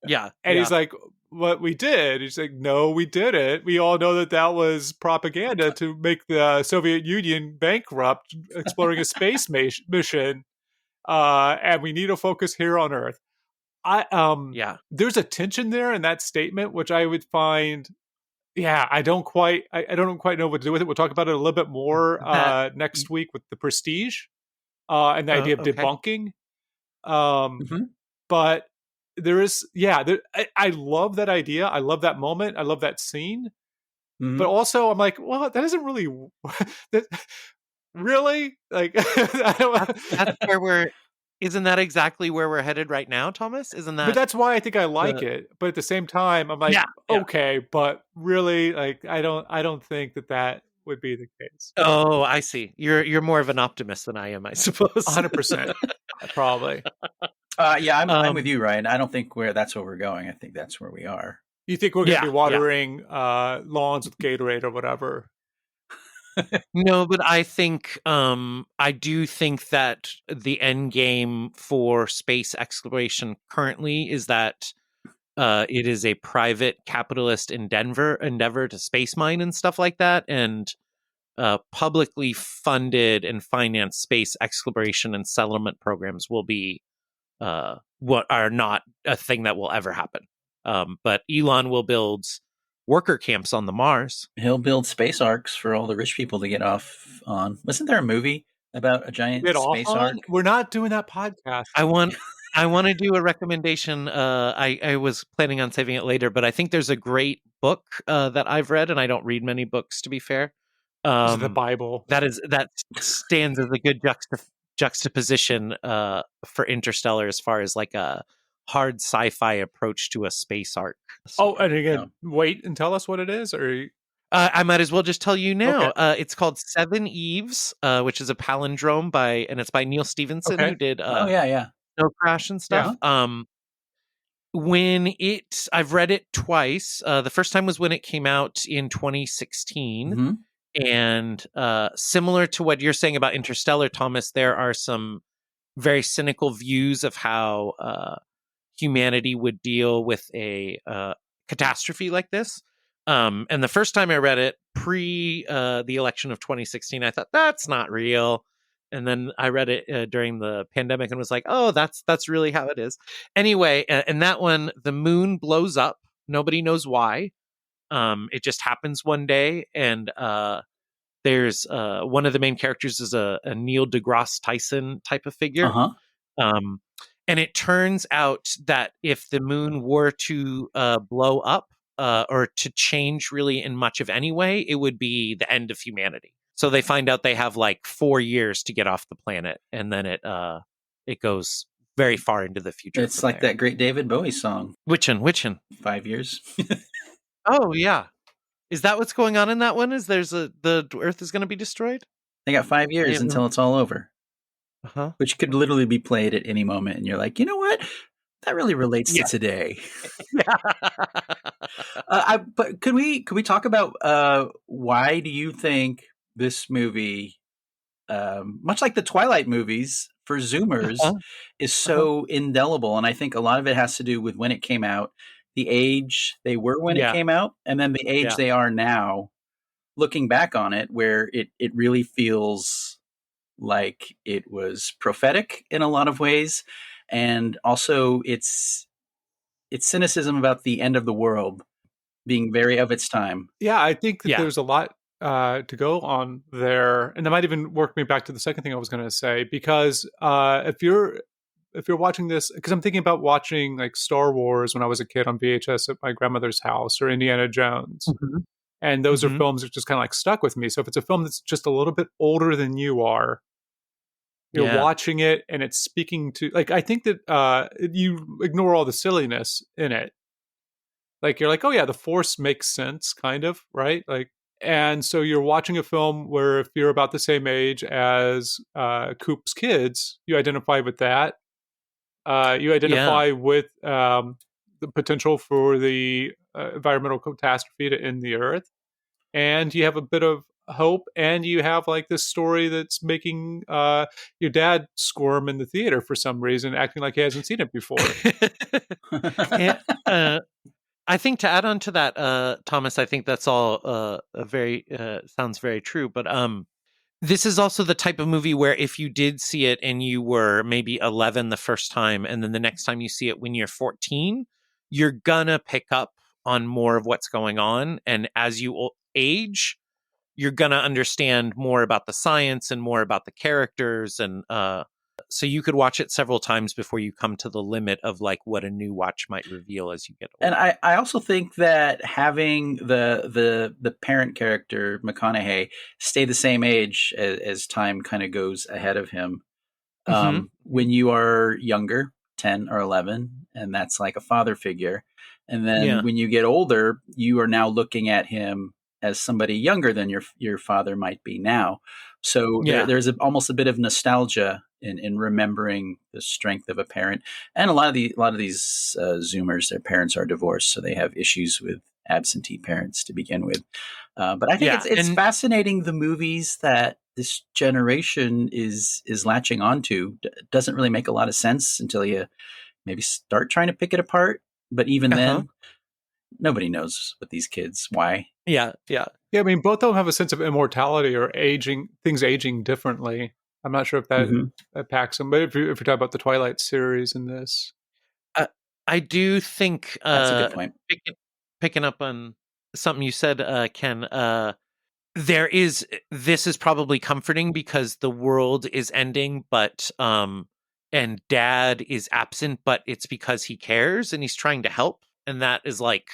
Yeah. And he's like, what we did? He's like, no, we didn't. We all know that was propaganda to make the Soviet Union bankrupt, exploring a space mission. And we need to focus here on Earth. There's a tension there in that statement, which I would find, I don't quite know what to do with it. We'll talk about it a little bit more next week with the Prestige and the idea of debunking. But there is, I love that idea. I love that moment. I love that scene. But also, I'm like, well, that isn't really really like. That's where isn't that exactly where we're headed right now, Thomas? Isn't that? But that's why I think I like it. But at the same time, I'm like, okay, but really, like, I don't think that would be the case. Oh, I see. You're more of an optimist than I am, I suppose. 100%, probably. I'm with you, Ryan. I don't think that's where we're going. I think that's where we are. You think we're going to be watering lawns with Gatorade or whatever? No, but I think I do think that the end game for space exploration currently is that it is a private capitalist endeavor to space mine and stuff like that, and publicly funded and financed space exploration and settlement programs will be what are not a thing that will ever happen. But Elon will build worker camps on the Mars. He'll build space arcs for all the rich people to get off on. Wasn't there a movie about a giant space arc? We're not doing that podcast. I want to do a recommendation. I was planning on saving it later, but I think there's a great book that I've read, and I don't read many books, to be fair. The Bible. That stands as a good juxtaposition for Interstellar as far as like a hard sci-fi approach to a space arc. So, and again, wait and tell us what it is, or I might as well just tell you now. Okay. It's called Seven Eves, which is a palindrome it's by Neil Stephenson, who did Snow Crash and stuff. Yeah. I've read it twice. The first time was when it came out in 2016. And similar to what you're saying about Interstellar, Thomas, there are some very cynical views of how humanity would deal with a catastrophe like this. And the first time I read it, pre the election of 2016, I thought, that's not real. And then I read it during the pandemic and was like, oh, that's really how it is. Anyway, and that one, the moon blows up. Nobody knows why. It just happens one day, and there's one of the main characters is a Neil deGrasse Tyson type of figure. And it turns out that if the moon were to blow up or to change really in much of any way, it would be the end of humanity. So they find out they have like 4 years to get off the planet, and then it goes very far into the future. It's like that great David Bowie song. Which one? 5 years. Oh yeah. Is that what's going on in that one? Is the Earth is going to be destroyed? They got 5 years until it's all over. Which could literally be played at any moment, and you're like, you know what? That really relates to today. But could we talk about why do you think this movie much like the Twilight movies for Zoomers, Uh-huh. is so indelible. And I think a lot of it has to do with when it came out, the age they were when it Yeah. came out, and then the age Yeah. they are now, looking back on it, where it really feels like it was prophetic in a lot of ways. And also it's cynicism about the end of the world being very of its time. Yeah, I think that Yeah. there's a lot to go on there, and that might even work me back to the second thing I was going to say. Because if you're watching this, because I'm thinking about watching like Star Wars when I was a kid on VHS at my grandmother's house, or Indiana Jones, Mhm. and those are Mhm. films that just kind of like stuck with me. So if it's a film that's just a little bit older than you are, you're Yeah. watching it and it's speaking to, like, I think that you ignore all the silliness in it. Like, you're like, oh yeah, the Force makes sense, kind of, right? Like, and so you're watching a film where if you're about the same age as Coop's kids, you identify with that. You Yeah. identify with the potential for the environmental catastrophe to end the Earth, and you have a bit of hope, and you have like this story that's making your dad squirm in the theater for some reason, acting like he hasn't seen it before. And, I think to add on to that, Thomas, I think that's all a very sounds very true. But this is also the type of movie where if you did see it and you were maybe 11 the first time, and then the next time you see it when you're 14, you're gonna pick up on more of what's going on. And as you age, you're gonna understand more about the science and more about the characters. And so you could watch it several times before you come to the limit of like what a new watch might reveal as you get And older. I also think that having the parent character McConaughey stay the same age as time kind of goes ahead of him. Hmm. When you are younger, 10 or 11, and that's like a father figure, and then Yeah. when you get older, you are now looking at him as somebody younger than your father might be now. So Yeah. there's almost a bit of nostalgia in remembering the strength of a parent. And a lot of these Zoomers, their parents are divorced, so they have issues with absentee parents to begin with. But I think Yeah. it's And fascinating, the movies that this generation is latching onto. Doesn't really make a lot of sense until you maybe start trying to pick it apart. But even uh-huh. then, nobody knows with these kids why. Yeah. Yeah. Yeah, I mean, both of them have a sense of immortality or aging, things aging differently. I'm not sure if Hmm. that packs them, but if you're talking about the Twilight series in this, Uh, I do think That's a good point. picking, picking up on something you said, Ken, there is this is probably comforting because the world is ending, but and dad is absent, but it's because he cares and he's trying to help. And that is like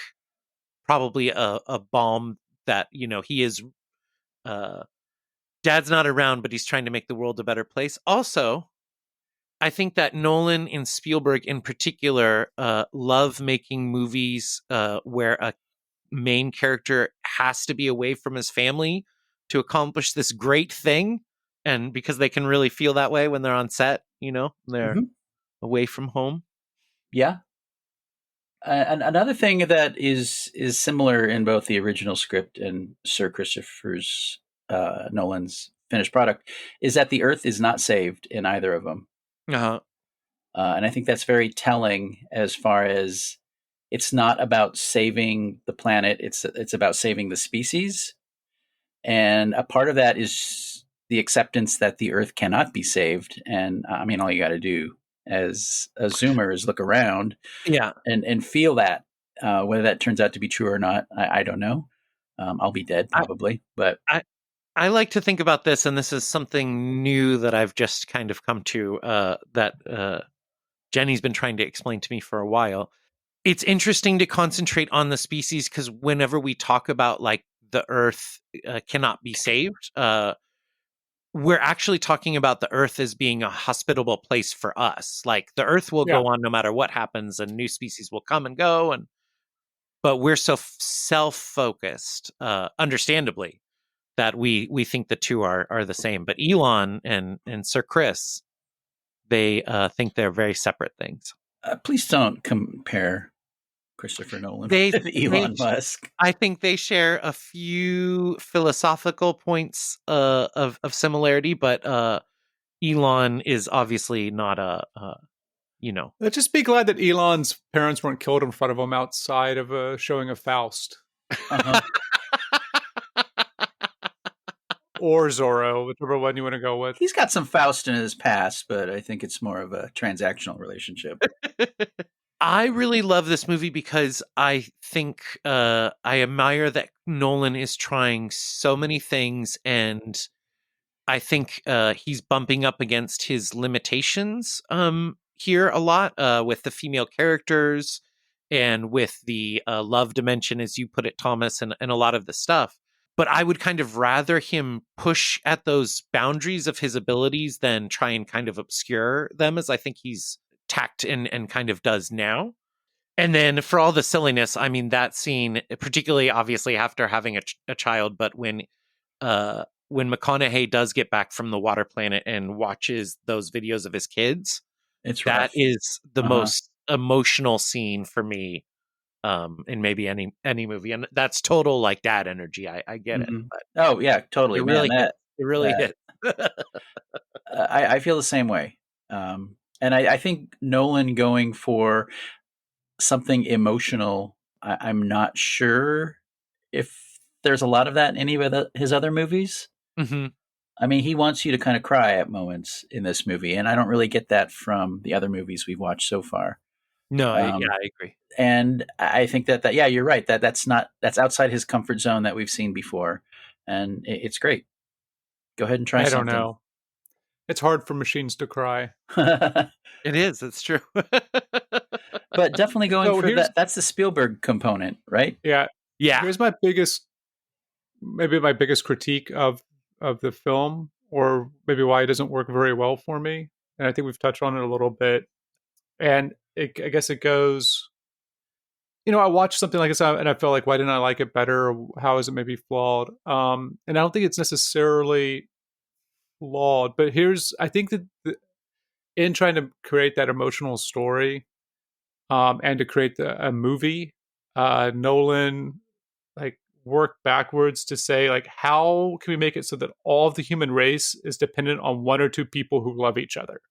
probably a balm that, he is uh dad's not around, but he's trying to make the world a better place. Also, I think that Nolan and Spielberg in particular love making movies where a main character has to be away from his family to accomplish this great thing. And because they can really feel that way when they're on set, they're Hmm. away from home. Yeah. And another thing that is similar in both the original script and Sir Christopher's Nolan's finished product is that the Earth is not saved in either of them. Uh-huh. And I think that's very telling as far as it's not about saving the planet, it's about saving the species. And a part of that is the acceptance that the Earth cannot be saved. And I mean, all you got to do as a Zoomer is look around Yeah. and feel that. Whether that turns out to be true or not, I don't know. I'll be dead I, probably, but I, I like to think about this, and this is something new that I've just kind of come to that Jenny's been trying to explain to me for a while. It's interesting to concentrate on the species because whenever we talk about like the Earth cannot be saved, we're actually talking about the Earth as being a hospitable place for us. Like the Earth will yeah, go on no matter what happens, and new species will come and go, and but we're so self-focused, understandably, that we think the two are the same. But Elon and Sir Chris, they think they're very separate things. please don't compare Christopher Nolan They with they Elon Musk. I think they share a few philosophical points of similarity, but Elon is obviously not you know. Let's just be glad that Elon's parents weren't killed in front of him outside of a showing of Faust Uh-huh. or Zorro, whichever one you want to go with. He's got some Faust in his past, but I think it's more of a transactional relationship. I really love this movie because I think I admire that Nolan is trying so many things, and I think he's bumping up against his limitations here a lot with the female characters and with the love dimension, as you put it, Thomas, and a lot of the stuff. But I would kind of rather him push at those boundaries of his abilities than try and kind of obscure them, as I think he's tacked and kind of does now. And then for all the silliness, I mean, that scene, particularly obviously after having a child, but when McConaughey does get back from the water planet and watches those videos of his kids, It's that rough. is the Uh-huh. most emotional scene for me in maybe any movie. And that's total like dad energy. I get it, Mhm. but Oh yeah, totally, it man. really hit. It really That hit. I feel the same way. And I think Nolan going for something emotional, I'm not sure if there's a lot of that in any of his other movies. hmm I mean, he wants you to kind of cry at moments in this movie, and I don't really get that from the other movies we've watched so far. No, yeah, Um, I agree. and I think that yeah, you're right. That's outside his comfort zone that we've seen before, and it's great. Go ahead and try I don't something. know. It's hard for machines to cry. It is. It's true. But definitely going So for here's that. That's the Spielberg component, right? yeah, Yeah. here's maybe my biggest critique of the film, or maybe why it doesn't work very well for me. And I think we've touched on it a little bit. And I guess it goes, I watched something like this and I felt like, why didn't I like it better? Or how is it maybe flawed? And I don't think it's necessarily flawed, but I think that in trying to create that emotional story, and to create a movie, Nolan like worked backwards to say like, how can we make it so that all of the human race is dependent on one or two people who love each other?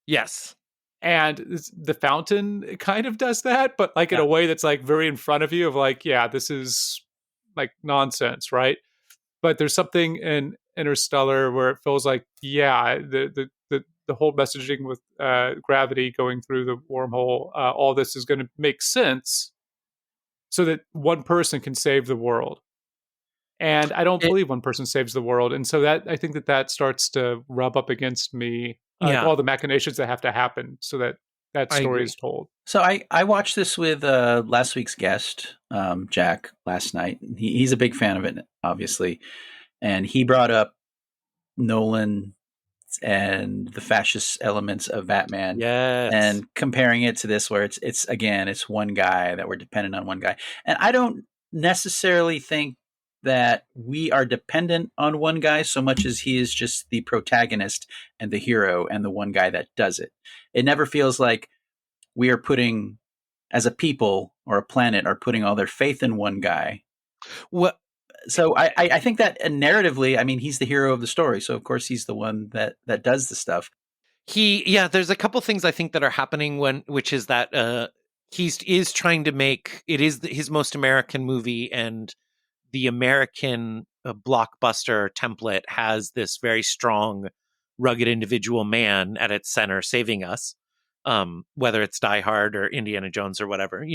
Yes. And the fountain kind of does that, but like in Yeah. a way that's like very in front of you of like, yeah, this is like nonsense, right? But there's something in Interstellar where it feels like, yeah, the whole messaging with gravity going through the wormhole, all this is going to make sense so that one person can save the world. And I don't It, believe one person saves the world. And so that I think that starts to rub up against me, like yeah, all the machinations that have to happen so that I story agree. is told. So I watched this with last week's guest, Jack, last night. He's a big fan of it, obviously, and he brought up Nolan and the fascist elements of Batman, Yes. and comparing it to this, where it's one guy that we're dependent on one guy, and I don't necessarily think that we are dependent on one guy so much as he is just the protagonist and the hero and the one guy that does it. It never feels like we are putting, as a people or a planet, are putting all their faith in one guy. What So I think that narratively, I mean, he's the hero of the story, so of course he's the one that does the stuff. there's a couple things I think that are happening which is that is trying to make it is his most American movie, and the American blockbuster template has this very strong, rugged individual man at its center saving us, whether it's Die Hard or Indiana Jones or whatever,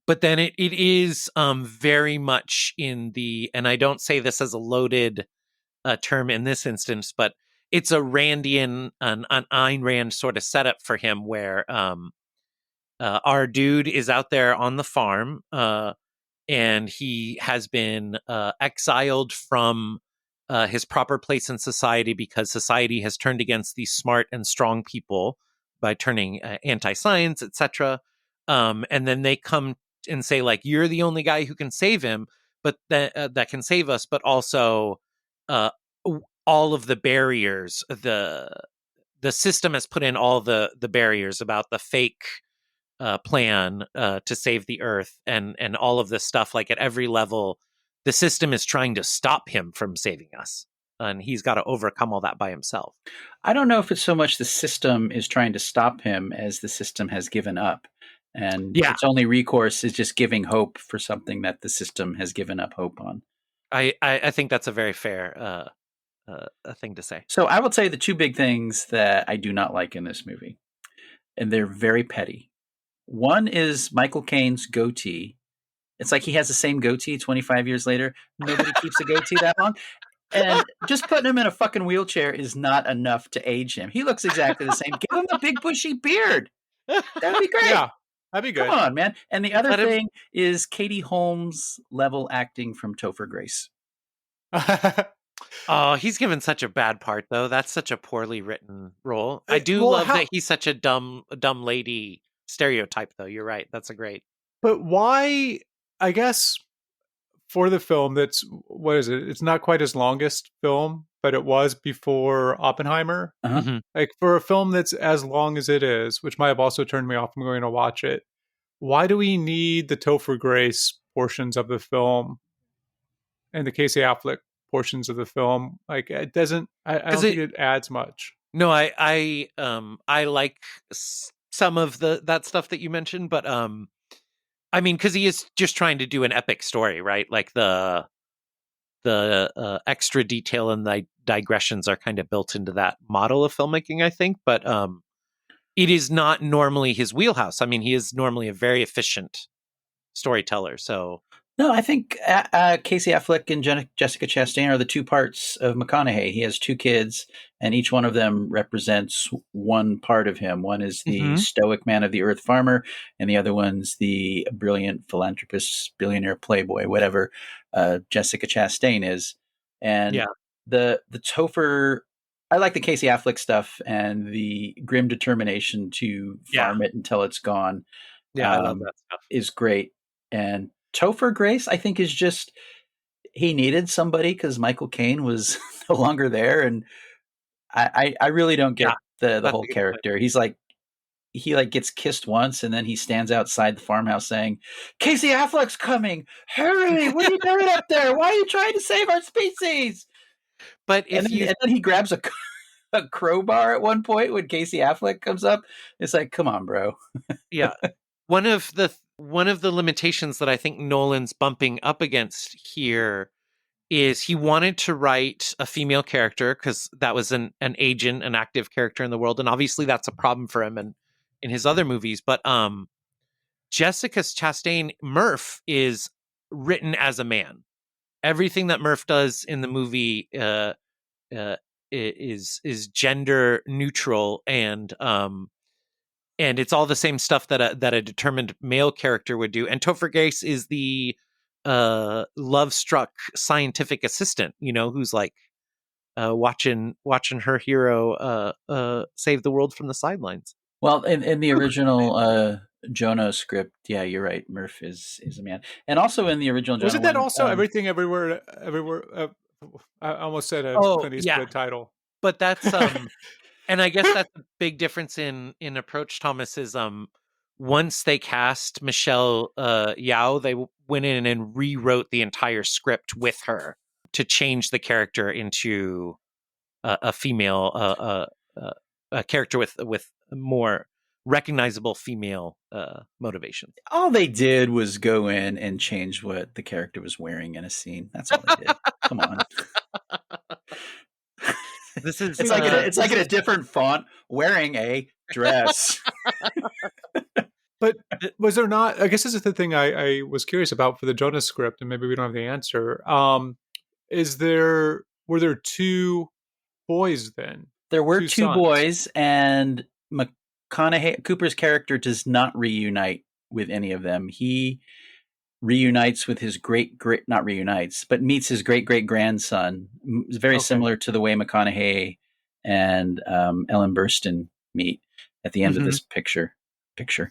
but then it is very much in the, and I don't say this as a loaded term in this instance, but it's a Randian, an Ayn Rand sort of setup for him, where our dude is out there on the farm, and he has been exiled from his proper place in society because society has turned against these smart and strong people by turning anti-science, etc. And then they come and say, like, you're the only guy who can save him, but that can save us, but also uh, all of the barriers, the system has put in all the barriers about the fake plan to save the Earth and all of this stuff. Like at every level, the system is trying to stop him from saving us, and he's got to overcome all that by himself. I don't know if it's so much the system is trying to stop him as the system has given up. And Yeah. its only recourse is just giving hope for something that the system has given up hope on. I think that's a very fair thing to say. So I will tell you the two big things that I do not like in this movie, and they're very petty. One is Michael Caine's goatee. It's like he has the same goatee 25 years later. Nobody keeps a goatee that long. And just putting him in a fucking wheelchair is not enough to age him. He looks exactly the same. Give him a big bushy beard. That'd be great. Yeah, that'd be good. Come on, man. And the other Let him- thing is Katie Holmes level acting from Topher Grace. Oh, he's given such a bad part, though. That's such a poorly written role. I do Well, love that he's such a dumb lady stereotype, though. You're right. That's a great. But why? I guess for the film, that's what is it? It's not quite his longest film, but it was before Oppenheimer. Uh-huh. Mhm. Like for a film that's as long as it is, which might have also turned me off from going to watch it. Why do we need the Topher Grace portions of the film and the Casey Affleck portions of the film? Like it doesn't. I don't think it adds much. No, I like some of that stuff that you mentioned, but I mean, because he is just trying to do an epic story, right? Like the extra detail and the digressions are kind of built into that model of filmmaking, I think. But it is not normally his wheelhouse. I mean, he is normally a very efficient storyteller. So No, I think Casey Affleck and Jessica Chastain are the two parts of McConaughey. He has two kids, and each one of them represents one part of him. One is the stoic man of the earth farmer, and the other one's the brilliant philanthropist, billionaire playboy, whatever Jessica Chastain is. And the Topher, I like the Casey Affleck stuff and the grim determination to farm it until it's gone. I love that stuff. Is great. And Topher Grace, I think, is just he needed somebody because Michael Caine was no longer there, and I really don't get the whole character. Point. He's like he gets kissed once, and then he stands outside the farmhouse saying, "Casey Affleck's coming! Hurry! What are you doing up there? Why are you trying to save our species?" But and then he grabs a crowbar at one point when Casey Affleck comes up. It's like, come on, bro. Yeah, one of the limitations that I think Nolan's bumping up against here is he wanted to write a female character because that was an agent, an active character in the world, and obviously that's a problem for him and in his other movies. But Jessica Chastain, Murph, is written as a man. Everything that Murph does in the movie is gender neutral, and it's all the same stuff that a determined male character would do. And Topher Grace is the love-struck scientific assistant, who's like watching her hero save the world from the sidelines. Well, in the original Jonah script, yeah, you're right. Murph is a man, and also in the original Jonah. Wasn't that also Everything Everywhere? I almost said a Clint Eastwood title, but that's and I guess that's a big difference in approach, Thomas, is once they cast Michelle Yeoh, they went in and rewrote the entire script with her to change the character into a female, a character with more recognizable female motivation. All they did was go in and change what the character was wearing in a scene. That's all they did. Come on. This is it's like in a different font wearing a dress. But was there not, I guess this is the thing I was curious about for the Jonas script, and maybe we don't have the answer. Were there two boys then? There were two boys, and Cooper's character does not reunite with any of them. He reunites with his meets his great-great-grandson. It's very similar to the way McConaughey and Ellen Burstyn meet at the end of this picture. So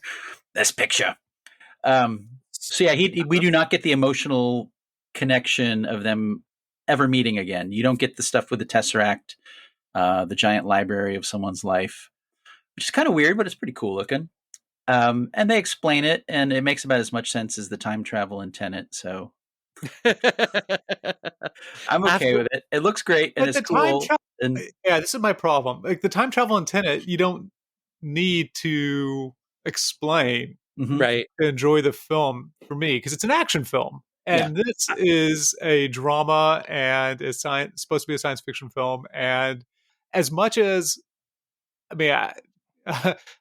yeah, we do not get the emotional connection of them ever meeting again. You don't get the stuff with the Tesseract, the giant library of someone's life, which is kind of weird, but it's pretty cool looking. And they explain it, and it makes about as much sense as the time travel in Tenet. So I'm okay After with it. It looks great and But it's the time cool. travel, And yeah, this is my problem. Like the time travel in Tenet, you don't need to explain mhm. right. to enjoy the film for me because it's an action film, Yeah. and this is a drama and is science supposed to be a science fiction film. And as much as I mean,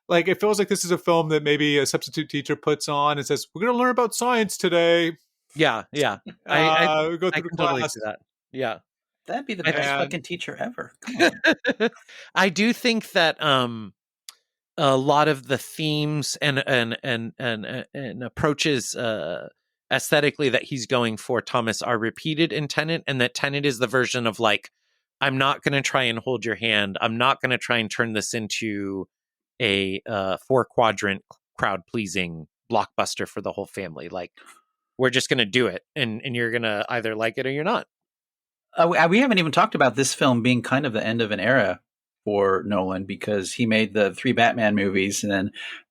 like it feels like this is a film that maybe a substitute teacher puts on and says, "We're going to learn about science today." Yeah, yeah. I We go I through the can totally class, see that. Yeah. That'd be the I best think and fucking teacher ever. Come on. I do think that a lot of the themes and approaches aesthetically that he's going for, Thomas, are repeated in Tenet, and that Tenet is the version of like, I'm not going to try and hold your hand. I'm not going to try and turn this into a 4-quadrant crowd pleasing blockbuster for the whole family. Like, we're just going to do it, and you're going to either like it or you're not. We haven't even talked about this film being kind of the end of an era for Nolan because he made the 3 Batman movies, and then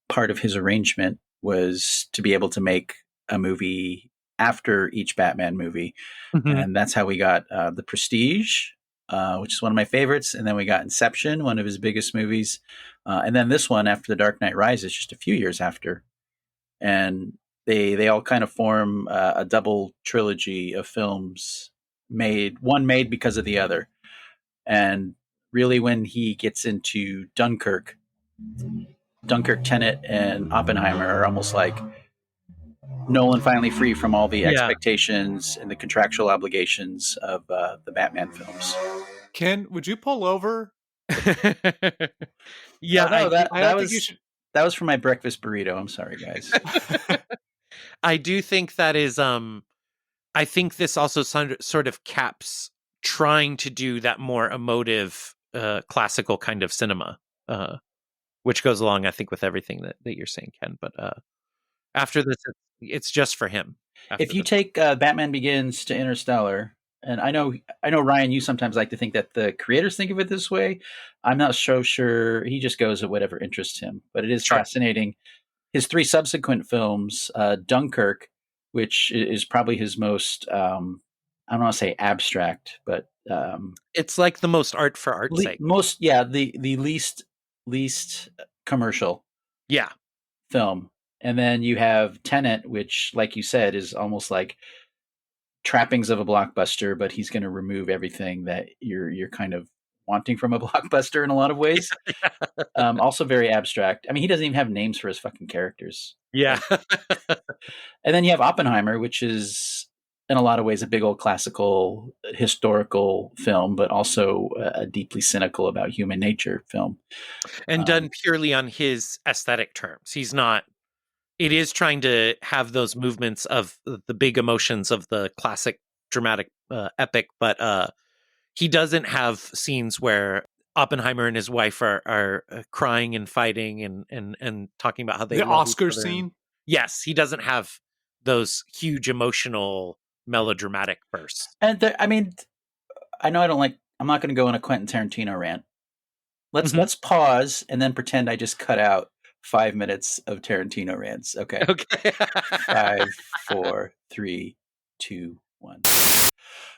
part of his arrangement was to be able to make a movie after each Batman movie. Mhm. And that's how we got The Prestige, which is one of my favorites. And then we got Inception, one of his biggest movies. And then this one, after The Dark Knight Rises, just a few years after. And they all kind of form a double trilogy of films made because of the other. And really, when he gets into Dunkirk, Tenet, and Oppenheimer are almost like Nolan finally free from all the Yeah. expectations and the contractual obligations of the Batman films. Ken, would you pull over? Yeah, Oh no, that I that don't think you was should. that was for my breakfast burrito. I'm sorry, guys. I do think that is I think this also sort of caps trying to do that more emotive classical kind of cinema, which goes along, I think, with everything that you're saying, Ken. But after this, it's just for him. If After you this, take Batman Begins to Interstellar, and I know Ryan, you sometimes like to think that the creators think of it this way. I'm not so sure. He just goes at whatever interests him. But it is sure. fascinating. His 3 subsequent films, Dunkirk, which is probably his most I don't want to say abstract, but It's like the most art for art's sake. the least commercial Yeah, film. And then you have Tenet, which, like you said, is almost like trappings of a blockbuster, but he's going to remove everything that you're kind of wanting from a blockbuster in a lot of ways. Also very abstract. I mean, he doesn't even have names for his fucking characters. yeah. And then you have Oppenheimer, which is in a lot of ways a big old classical historical film, but also a deeply cynical about human nature film. And done purely on his aesthetic terms. He's not. It is trying to have those movements of the big emotions of the classic dramatic epic, but he doesn't have scenes where Oppenheimer and his wife are crying and fighting and talking about how they The love Oscar each other. scene. Yes, he doesn't have those huge emotional melodramatic bursts. And I mean, I know I'm not going to go on a Quentin Tarantino rant. Let's pause and then pretend I just cut out 5 minutes of Tarantino rants. Okay. Okay. 5, 4, 3, 2, 1.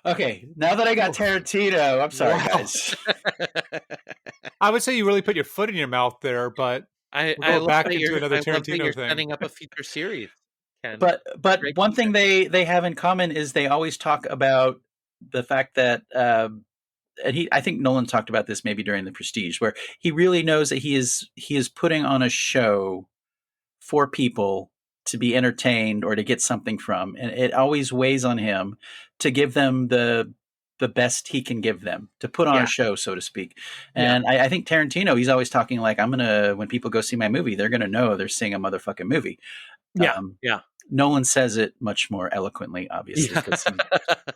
Okay, now that I got Tarantino, I'm sorry, Wow. guys. I would say you really put your foot in your mouth there, but I we'll go love back that into another I love that Tarantino you're thing. setting up a feature series, Ken. But Great one thing feature. they have in common is they always talk about the fact that and I think Nolan talked about this maybe during The Prestige, where he really knows that he is putting on a show for people to be entertained or to get something from, and it always weighs on him to give them the best he can give them, to put on Yeah. a show, so to speak. Yeah. And I think Tarantino, he's always talking like, when people go see my movie, they're gonna know they're seeing a motherfucking movie. Yeah. Yeah. Nolan says it much more eloquently, obviously, because he's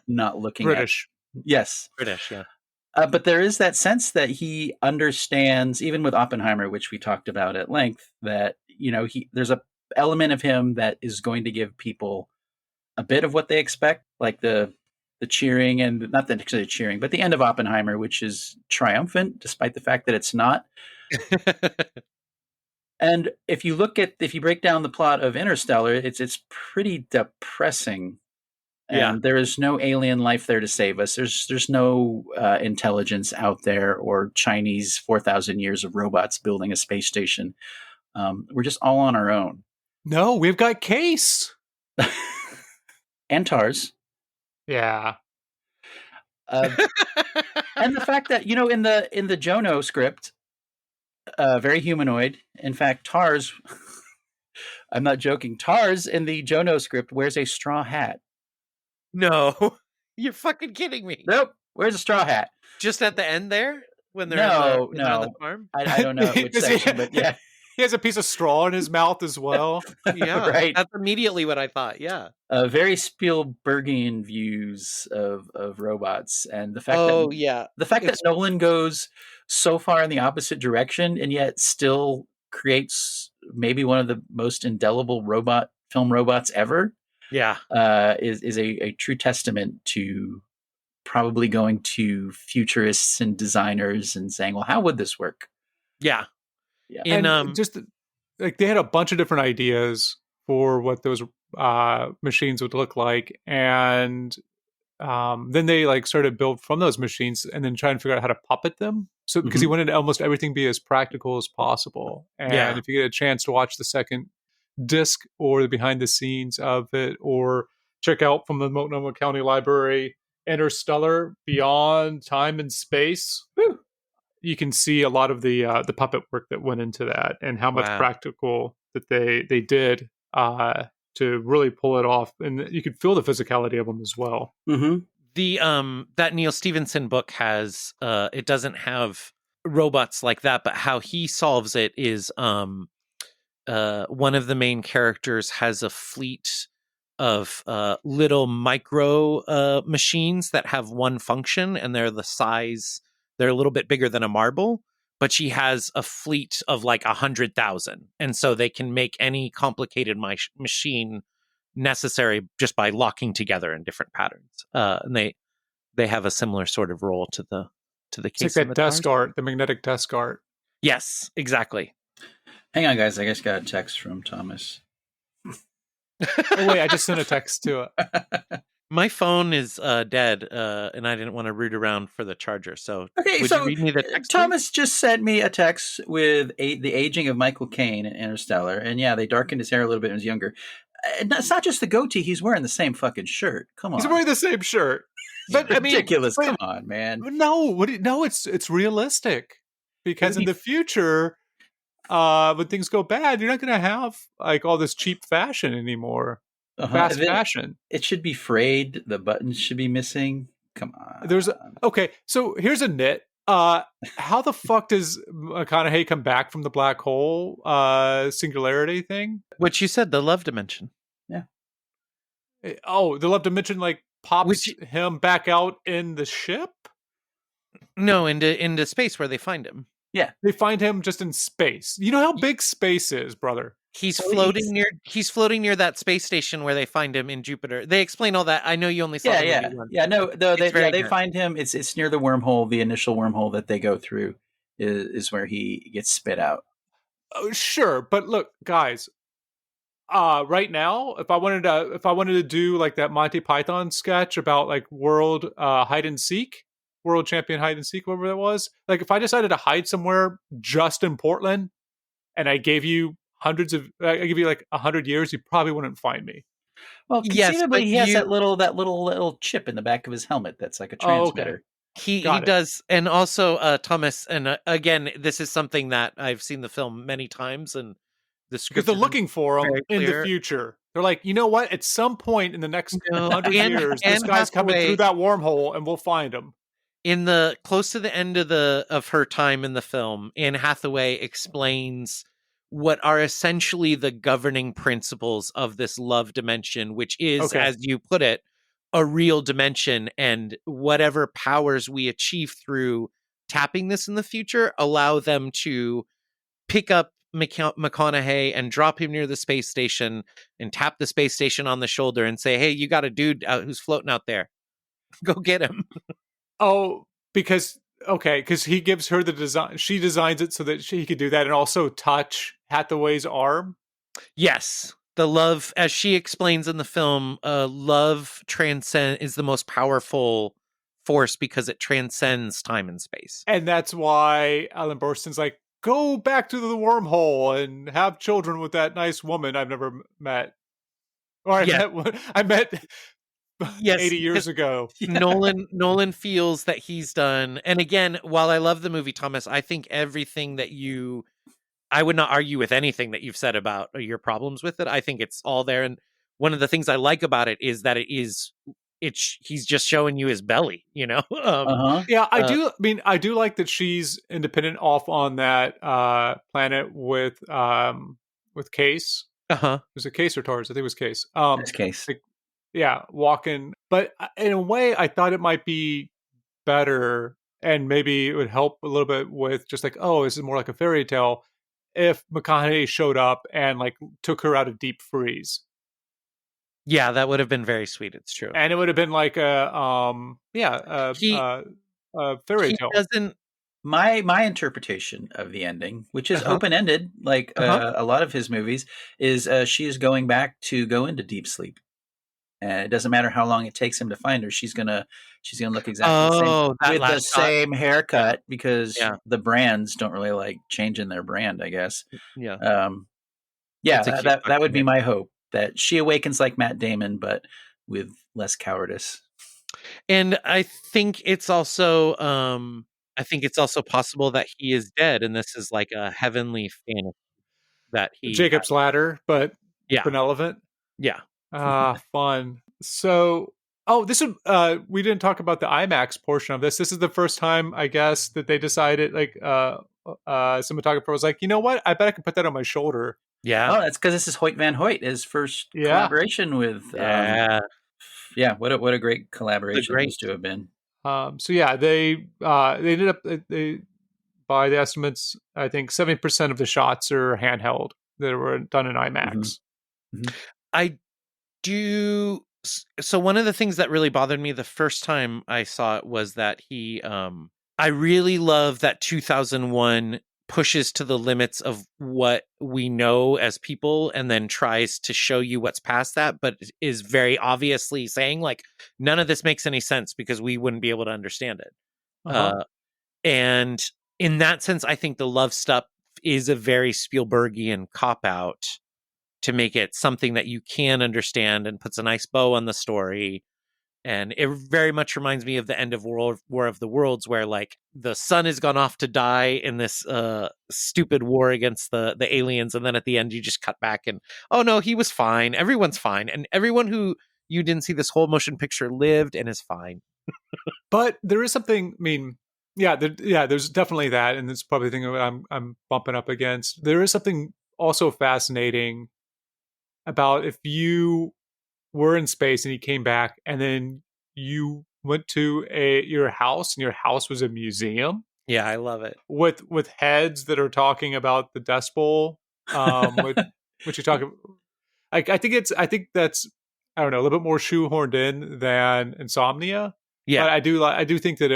not looking British. Yes. British, yeah. But there is that sense that he understands, even with Oppenheimer, which we talked about at length, that there's a element of him that is going to give people a bit of what they expect, like the cheering, and not the cheering, but the end of Oppenheimer, which is triumphant, despite the fact that it's not. And if you break down the plot of Interstellar, it's pretty depressing. Yeah. And there is no alien life there to save us. There's no intelligence out there or Chinese 4,000 years of robots building a space station. We're just all on our own. No, we've got Case. And TARS. Yeah. And the fact that, in the Jono script, very humanoid. In fact, TARS, I'm not joking, TARS in the Jono script wears a straw hat. No, you're fucking kidding me. Nope, wears a straw hat. Just at the end there? When they're No, when they're on the farm? I don't know which section, but yeah. He has a piece of straw in his mouth as well. Yeah, Right. That's immediately what I thought, yeah. Very Spielbergian views of robots, and the fact yeah. that Nolan goes so far in the opposite direction and yet still creates maybe one of the most indelible film robots ever, Yeah. is a true testament to probably going to futurists and designers and saying, well, how would this work? Yeah. Yeah. And just like they had a bunch of different ideas for what those machines would look like, and then they like started build from those machines and then try and figure out how to puppet them. So because he wanted almost everything be as practical as possible. And if you get a chance to watch the second disc or the behind the scenes of it, or check out from the Multnomah County Library Interstellar Beyond Time and Space, you can see a lot of the puppet work that went into that and how much practical that they did to really pull it off, and you could feel the physicality of them as well. Mm-hmm. The that Neil Stephenson book has it doesn't have robots like that, but how he solves it is one of the main characters has a fleet of little micro machines that have one function, and they're a little bit bigger than a marble, but she has a fleet of like 100,000, and so they can make any complicated machine necessary just by locking together in different patterns. And they have a similar sort of role to the case. It's like that desk art, the magnetic desk art. Yes, exactly. Hang on, guys. I just got a text from Thomas. Oh wait, I just sent a text to it. My phone is dead, and I didn't want to root around for the charger. So, okay, would you read me the text? Thomas just sent me a text with the aging of Michael Caine in Interstellar, and yeah, they darkened his hair a little bit when he was younger. It's not just the goatee; he's wearing the same fucking shirt. Come on, he's wearing the same shirt. But ridiculous. Come on, man. No, it's realistic because in the future, when things go bad, you're not going to have like all this cheap fashion anymore. Fast fashion. It should be frayed. The buttons should be missing. Come on. Okay, so here's a nit. How the fuck does McConaughey come back from the black hole singularity thing? What you said, the love dimension. Yeah. Oh, the love dimension like pops him back out in the ship? No, into space where they find him. Yeah. They find him just in space. You know how big space is, brother. He's floating near that space station where they find him in Jupiter. They explain all that. I know you only saw the movie once. Yeah, no, they find him. It's near the wormhole. The initial wormhole that they go through is where he gets spit out. Oh, sure, but look, guys. Right now, if I wanted to do like that Monty Python sketch about like world hide and seek, world champion hide and seek, whatever that was, like if I decided to hide somewhere just in Portland, and I gave you I give you like 100 years, you probably wouldn't find me. Well, conceivably, he has that little chip in the back of his helmet that's like a transmitter. He does, and also Thomas. And again, this is something that I've seen the film many times, and the script because they're looking for him in the future. They're like, you know what? At some point in the next 100 years, this guy's coming through that wormhole, and we'll find him. In the close to the end of her time in the film, Anne Hathaway explains what are essentially the governing principles of this love dimension, which is, as you put it, a real dimension, and whatever powers we achieve through tapping this in the future allow them to pick up McConaughey and drop him near the space station and tap the space station on the shoulder and say, hey, you got a dude who's floating out there. Go get him. Because he gives her the design. She designs it so that he could do that, and also touch Hathaway's arm. Yes. The love, as she explains in the film, love is the most powerful force because it transcends time and space. And that's why Alan Burstyn's like, go back to the wormhole and have children with that nice woman I've never met. Or I met Yes, 80 years because ago. Nolan feels that he's done. And again, while I love the movie, Thomas, I think everything that I would not argue with anything that you've said about your problems with it. I think it's all there. And one of the things I like about it is that he's just showing you his belly, you know? Yeah, I do like that she's independent off on that planet with Case. Was it Case or Tars? I think it was Case. This case. like, yeah, walking. But in a way, I thought it might be better, and maybe it would help a little bit with just like, oh, this is more like a fairy tale. If McConaughey showed up and like took her out of deep freeze, Yeah, that would have been very sweet. It's true. and it would have been like a fairy He tale. doesn't. My interpretation of the ending, which is open-ended, like a lot of his movies, is she is going back to go into deep sleep. And it doesn't matter how long it takes him to find her. She's gonna look exactly the same with the same haircut because the brands don't really like changing their brand, I guess. Yeah. That would be my hope, that she awakens like Matt Damon, but with less cowardice. And I think it's also possible that he is dead, and this is like a heavenly fantasy that he Jacob's Ladder, but benevolent. Yeah. Fun. So, this is we didn't talk about the IMAX portion of this. This is the first time, I guess, that they decided, like, cinematographer was like, you know what? I bet I can put that on my shoulder. Yeah. Oh, that's because this is Hoyte van Hoyt, his first collaboration with. What a great collaboration those two have been. They ended up by the estimates, I think 70% of the shots are handheld that were done in IMAX. I do. So one of the things that really bothered me the first time I saw it was that I really love that 2001 pushes to the limits of what we know as people and then tries to show you what's past that, but is very obviously saying like, none of this makes any sense because we wouldn't be able to understand it. And in that sense, I think the love stuff is a very Spielbergian cop-out to make it something that you can understand and puts a nice bow on the story. And it very much reminds me of the end of War of the Worlds, where like the son has gone off to die in this stupid war against the aliens. And then at the end, you just cut back and, oh no, he was fine. Everyone's fine. And everyone who you didn't see this whole motion picture lived and is fine. But there is something, I mean, there's definitely that. And it's probably the thing that I'm bumping up against. There is something also fascinating about if you were in space and you came back and then you went to your house and your house was a museum. Yeah, I love it. With heads that are talking about the Dust Bowl, which you talk about. I think that's, I don't know, a little bit more shoehorned in than Insomnia. Yeah, but I do think that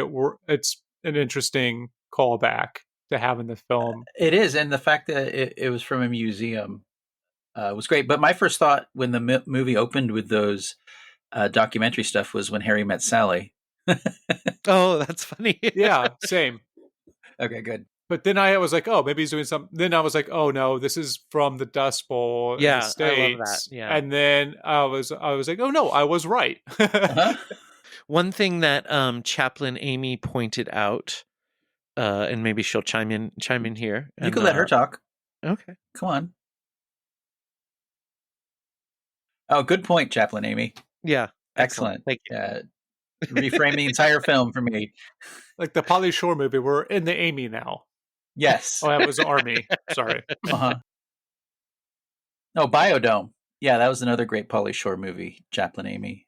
it's an interesting callback to have in the film. It is, and the fact that it was from a museum was great. But my first thought when the movie opened with those documentary stuff was When Harry Met Sally. Oh, that's funny. Yeah, same. Okay, good. But then I was like, oh, maybe he's doing something. Then I was like, oh no, this is from the Dust Bowl in the States. I love that. Yeah. And then I was like, oh no, I was right. One thing that Chaplain Amy pointed out, and maybe she'll chime in here. You can let her talk. Okay. Come on. Oh, good point, Chaplain Amy. Yeah. Excellent. Thank you. Reframe the entire film for me. Like the Pauly Shore movie, we're in the Amy now. Yes. Oh, that was Army. Sorry. Oh, Biodome. Yeah, that was another great Pauly Shore movie, Chaplain Amy.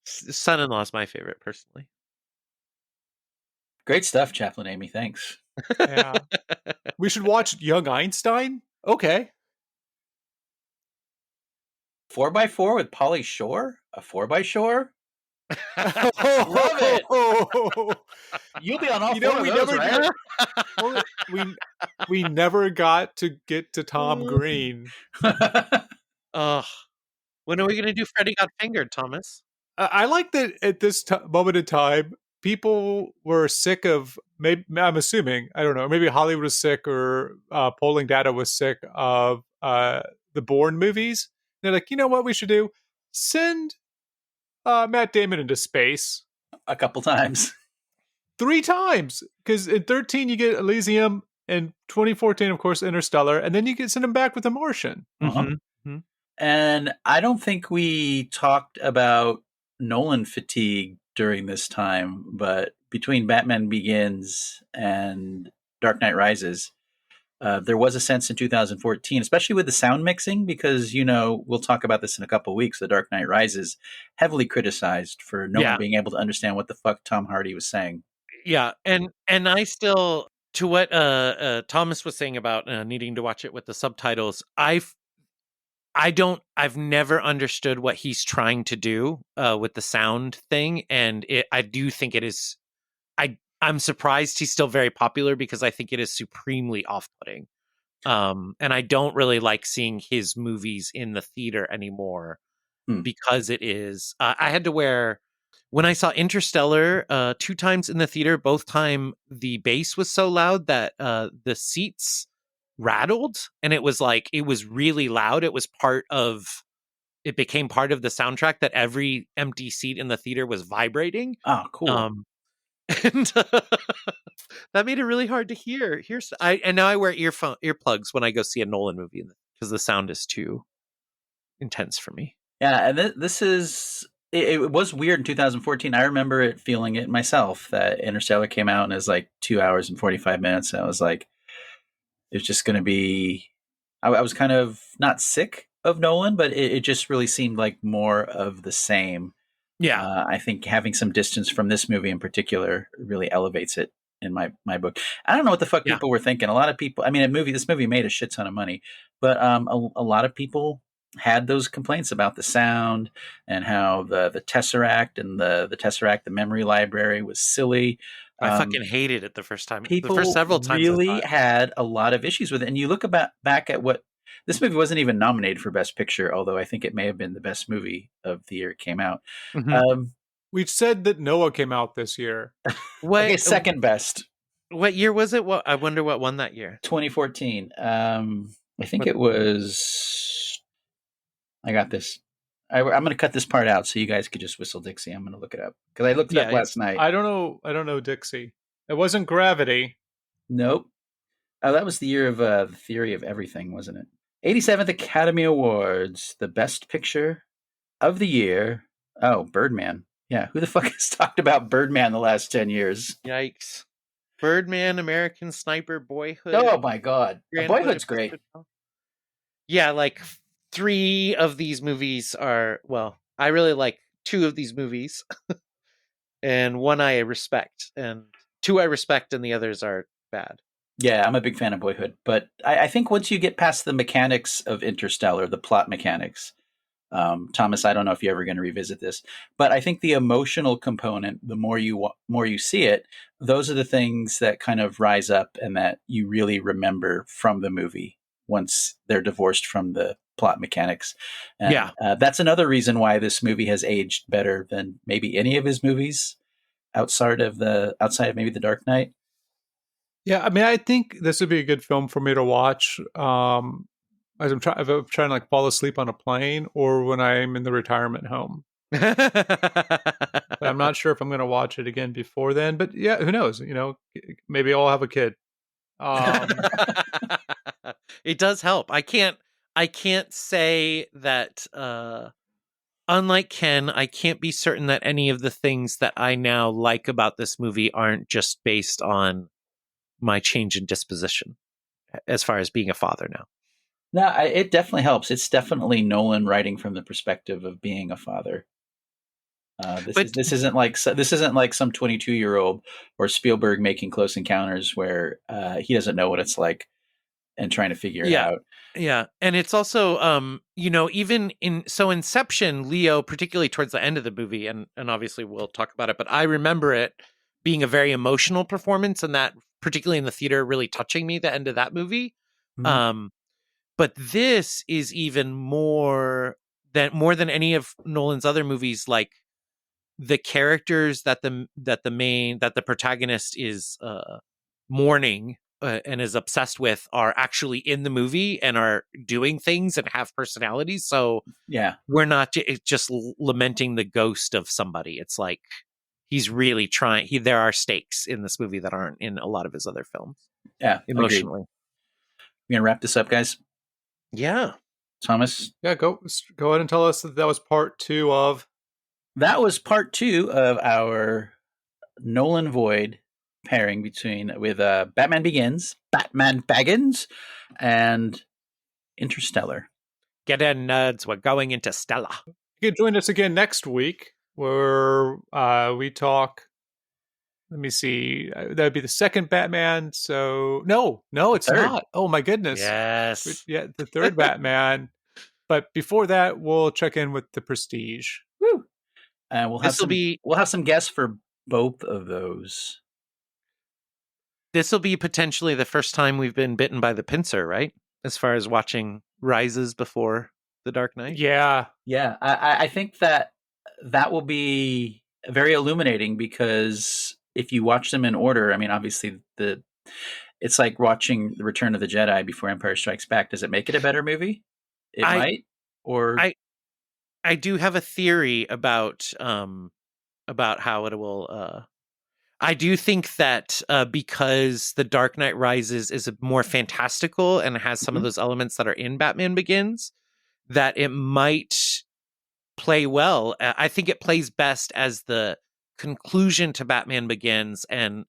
Son-in-law is my favorite, personally. Great stuff, Chaplain Amy. Thanks. Yeah. We should watch Young Einstein? Okay. 4x4 with Pauly Shore? A 4x4? Love it. You'll be on all four of those, right? Well, we never got to get to Tom Green. Ugh. When are we going to do Freddy Got Fingered, Thomas? I like that at this moment in time, people were sick of. Maybe I'm assuming, I don't know. Maybe Hollywood was sick, or polling data was sick of the Bourne movies. They're like, you know what we should do? Send Matt Damon into space A couple times. 3 times, because in 13 you get Elysium, in 2014, of course, Interstellar, and then you can send him back with The Martian. Mm-hmm. And I don't think we talked about Nolan fatigue during this time, but between Batman Begins and Dark Knight Rises, there was a sense in 2014, especially with the sound mixing, because, we'll talk about this in a couple of weeks. The Dark Knight Rises, heavily criticized for no one being able to understand what the fuck Tom Hardy was saying. Yeah, and I still, to what Thomas was saying about needing to watch it with the subtitles, I've never understood what he's trying to do with the sound thing, and I do think it is. I'm surprised he's still very popular, because I think it is supremely off-putting. And I don't really like seeing his movies in the theater anymore, because it is. I had to wear, when I saw Interstellar 2 times in the theater, both time the bass was so loud that the seats rattled, and it was really loud. It became part of the soundtrack, that every empty seat in the theater was vibrating. Oh, cool. And that made it really hard to hear. And now I wear earplugs when I go see a Nolan movie, because the sound is too intense for me. Yeah, and this is. It was weird in 2014. I remember feeling it myself, that Interstellar came out and is like 2 hours and 45 minutes. And I was like, it's just going to be. I was kind of not sick of Nolan, but it just really seemed like more of the same. Yeah. I think having some distance from this movie in particular really elevates it in my book. I don't know what the fuck people were thinking. A lot of people, I mean, this movie made a shit ton of money, but a lot of people had those complaints about the sound and how the Tesseract and the Tesseract, the memory library, was silly. I fucking hated it the first time. People the first several times really had a lot of issues with it. And you look back at what this movie wasn't even nominated for Best Picture, although I think it may have been the best movie of the year it came out. Mm-hmm. We said that Noah came out this year. Okay, second best. What year was it? I wonder what won that year. 2014. I think it was. I got this. I'm going to cut this part out so you guys could just whistle Dixie. I'm going to look it up, because I looked it up last night. I don't know Dixie. It wasn't Gravity. Nope. Oh, that was the year of The Theory of Everything, wasn't it? 87th Academy Awards, the Best Picture of the year. Oh, Birdman. Yeah, who the fuck has talked about Birdman the last 10 years? Yikes. Birdman, American Sniper, Boyhood. Oh my God. Boyhood's great. Yeah, like 3 of these movies are, well, I really like 2 of these movies. And 1 I respect, and 2 I respect, and the others are bad. Yeah, I'm a big fan of Boyhood, but I think once you get past the mechanics of Interstellar, the plot mechanics, Thomas, I don't know if you're ever going to revisit this, but I think the emotional component, the more you see it, those are the things that kind of rise up and that you really remember from the movie once they're divorced from the plot mechanics. And, that's another reason why this movie has aged better than maybe any of his movies outside of maybe The Dark Knight. Yeah, I mean, I think this would be a good film for me to watch as I'm trying to like fall asleep on a plane, or when I'm in the retirement home. I'm not sure if I'm going to watch it again before then, but yeah, who knows? Maybe I'll have a kid. It does help. I can't say that. Unlike Ken, I can't be certain that any of the things that I now like about this movie aren't just based on my change in disposition as far as being a father now. No, it definitely helps. It's definitely Nolan writing from the perspective of being a father. This isn't like some 22-year-old or Spielberg making Close Encounters where he doesn't know what it's like. and trying to figure it Yeah. out. Yeah. And it's also, even in Inception, Leo, particularly towards the end of the movie, and obviously we'll talk about it, but I remember it being a very emotional performance, and that particularly in the theater really touching me, the end of that movie. Mhm. But this is even more than any of Nolan's other movies, like the characters that the protagonist is mourning and is obsessed with are actually in the movie and are doing things and have personalities. So Yeah. we're not just lamenting the ghost of somebody. It's like he's really trying. There are stakes in this movie that aren't in a lot of his other films Yeah. Agreed. emotionally. We're gonna wrap this up, guys. Yeah. Thomas, Yeah, go ahead and tell us that was part 2 of. that was part 2 of our Nolan Void pairing with Batman Begins, and Interstellar. Get in, nerds. We're going into Stella. You can join us again next week where we talk. Let me see. That would be the second Batman. So no, it's third. not. Oh my goodness. Yes. Yeah, the third Batman. But before that, we'll check in with the Prestige. Woo! And we'll have This'll some guests for both of those. This will be potentially the first time we've been bitten by the pincer, right? As far as watching Rises before The Dark Knight. Yeah. Yeah, I think that will be very illuminating, because if you watch them in order, I mean, obviously it's like watching The Return of the Jedi before Empire Strikes Back. Does it make it a better movie? It might. Or I do have a theory about how it will. I do think that because The Dark Knight Rises is more fantastical and has some of those elements that are in Batman Begins, that it might play well. I think it plays best as the conclusion to Batman Begins, and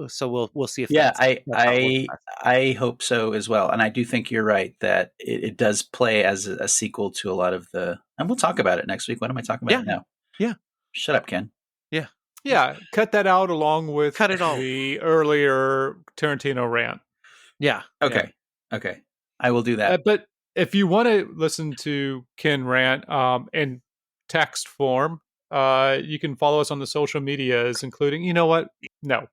so we'll see if I hope so as well. And I do think you're right that it does play as a sequel to a lot of the, and we'll talk about it next week. What am I talking about now? Yeah. Shut up, Ken. Yeah, cut that out along with the earlier Tarantino rant. Yeah. Okay. I will do that. But if you want to listen to Ken rant in text form, you can follow us on the social medias, including, you know what? No.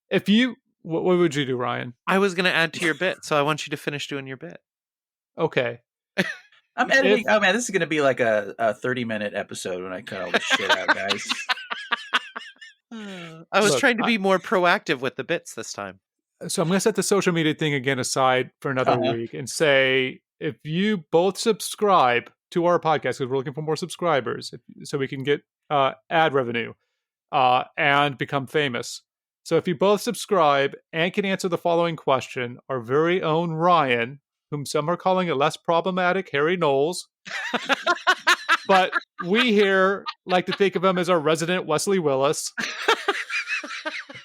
If you, what would you do, Ryan? I was going to add to your bit, so I want you to finish doing your bit. Okay. I'm editing. Oh man, this is going to be like a 30-minute episode when I cut all this shit out, guys. I was trying to be more proactive with the bits this time. So I'm going to set the social media thing again aside for another week and say, if you both subscribe to our podcast, because we're looking for more subscribers, so we can get ad revenue and become famous. So if you both subscribe and can answer the following question, our very own Ryan, whom some are calling a less problematic Harry Knowles, but we here like to think of him as our resident Wesley Willis.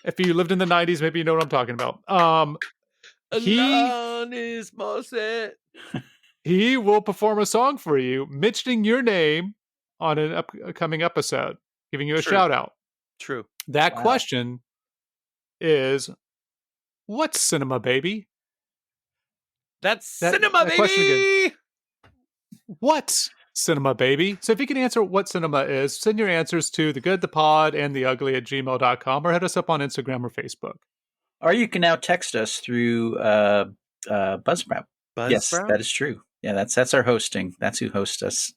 If you lived in the 90s, maybe you know what I'm talking about. He will perform a song for you, mentioning your name on an upcoming episode, giving you a shout out. True. That question is, what's cinema, baby? That's cinema, baby! What's cinema, baby? So if you can answer what cinema is, send your answers to the good, the pod, and the ugly at gmail.com, or hit us up on Instagram or Facebook. Or you can now text us through Buzzsprout. Yes, that is true. Yeah, that's our hosting. That's who hosts us.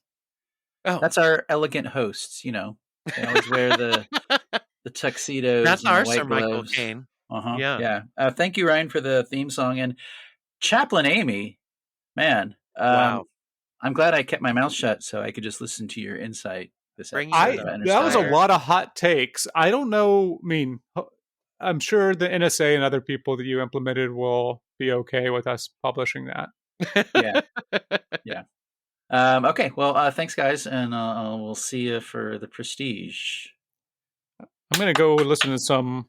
Oh. That's our elegant hosts, you know. They always wear the tuxedos. That's and our the white Sir gloves. Michael Caine. Yeah. Thank you, Ryan, for the theme song. And Chaplain Amy, man. Wow. I'm glad I kept my mouth shut so I could just listen to your insight this episode. That was a lot of hot takes. I don't know. I mean, I'm sure the NSA and other people that you implemented will be okay with us publishing that. Yeah. Okay. Well, thanks, guys, and we'll see you for the Prestige. I'm gonna go listen to some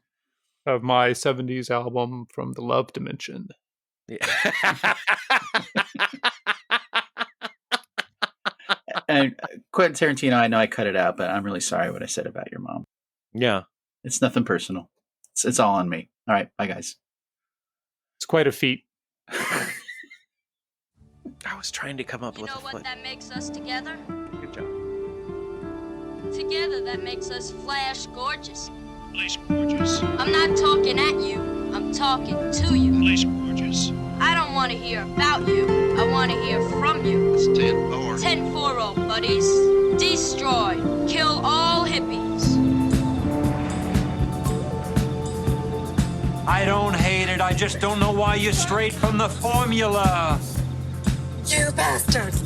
of my 70s album from the Love Dimension. And Quentin Tarantino, I know I cut it out, but I'm really sorry what I said about your mom. Yeah. It's nothing personal. It's all on me. All right. Bye, guys. It's quite a feat. I was trying to come up You with know a what foot. that makes us together? Good job. Together that makes us flash gorgeous. Flash gorgeous. I'm not talking at you, I'm talking to you. Flash gorgeous. I don't want to hear about you, I want to hear from you. It's 10-4. 10-4, buddies. Destroy. Kill all hippies. I don't hate it. I just don't know why you're straight from the formula. You bastards!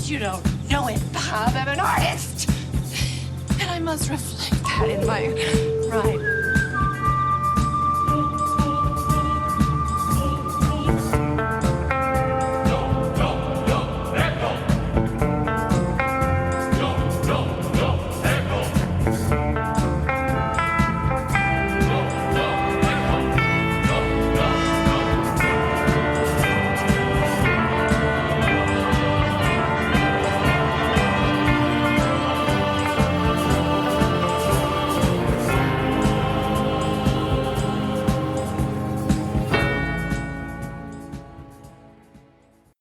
You don't know it, Bob. I'm an artist. And I must reflect that in my rhyme.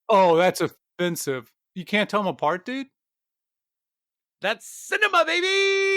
Oh, that's offensive. You can't tell them apart, dude? That's cinema, baby!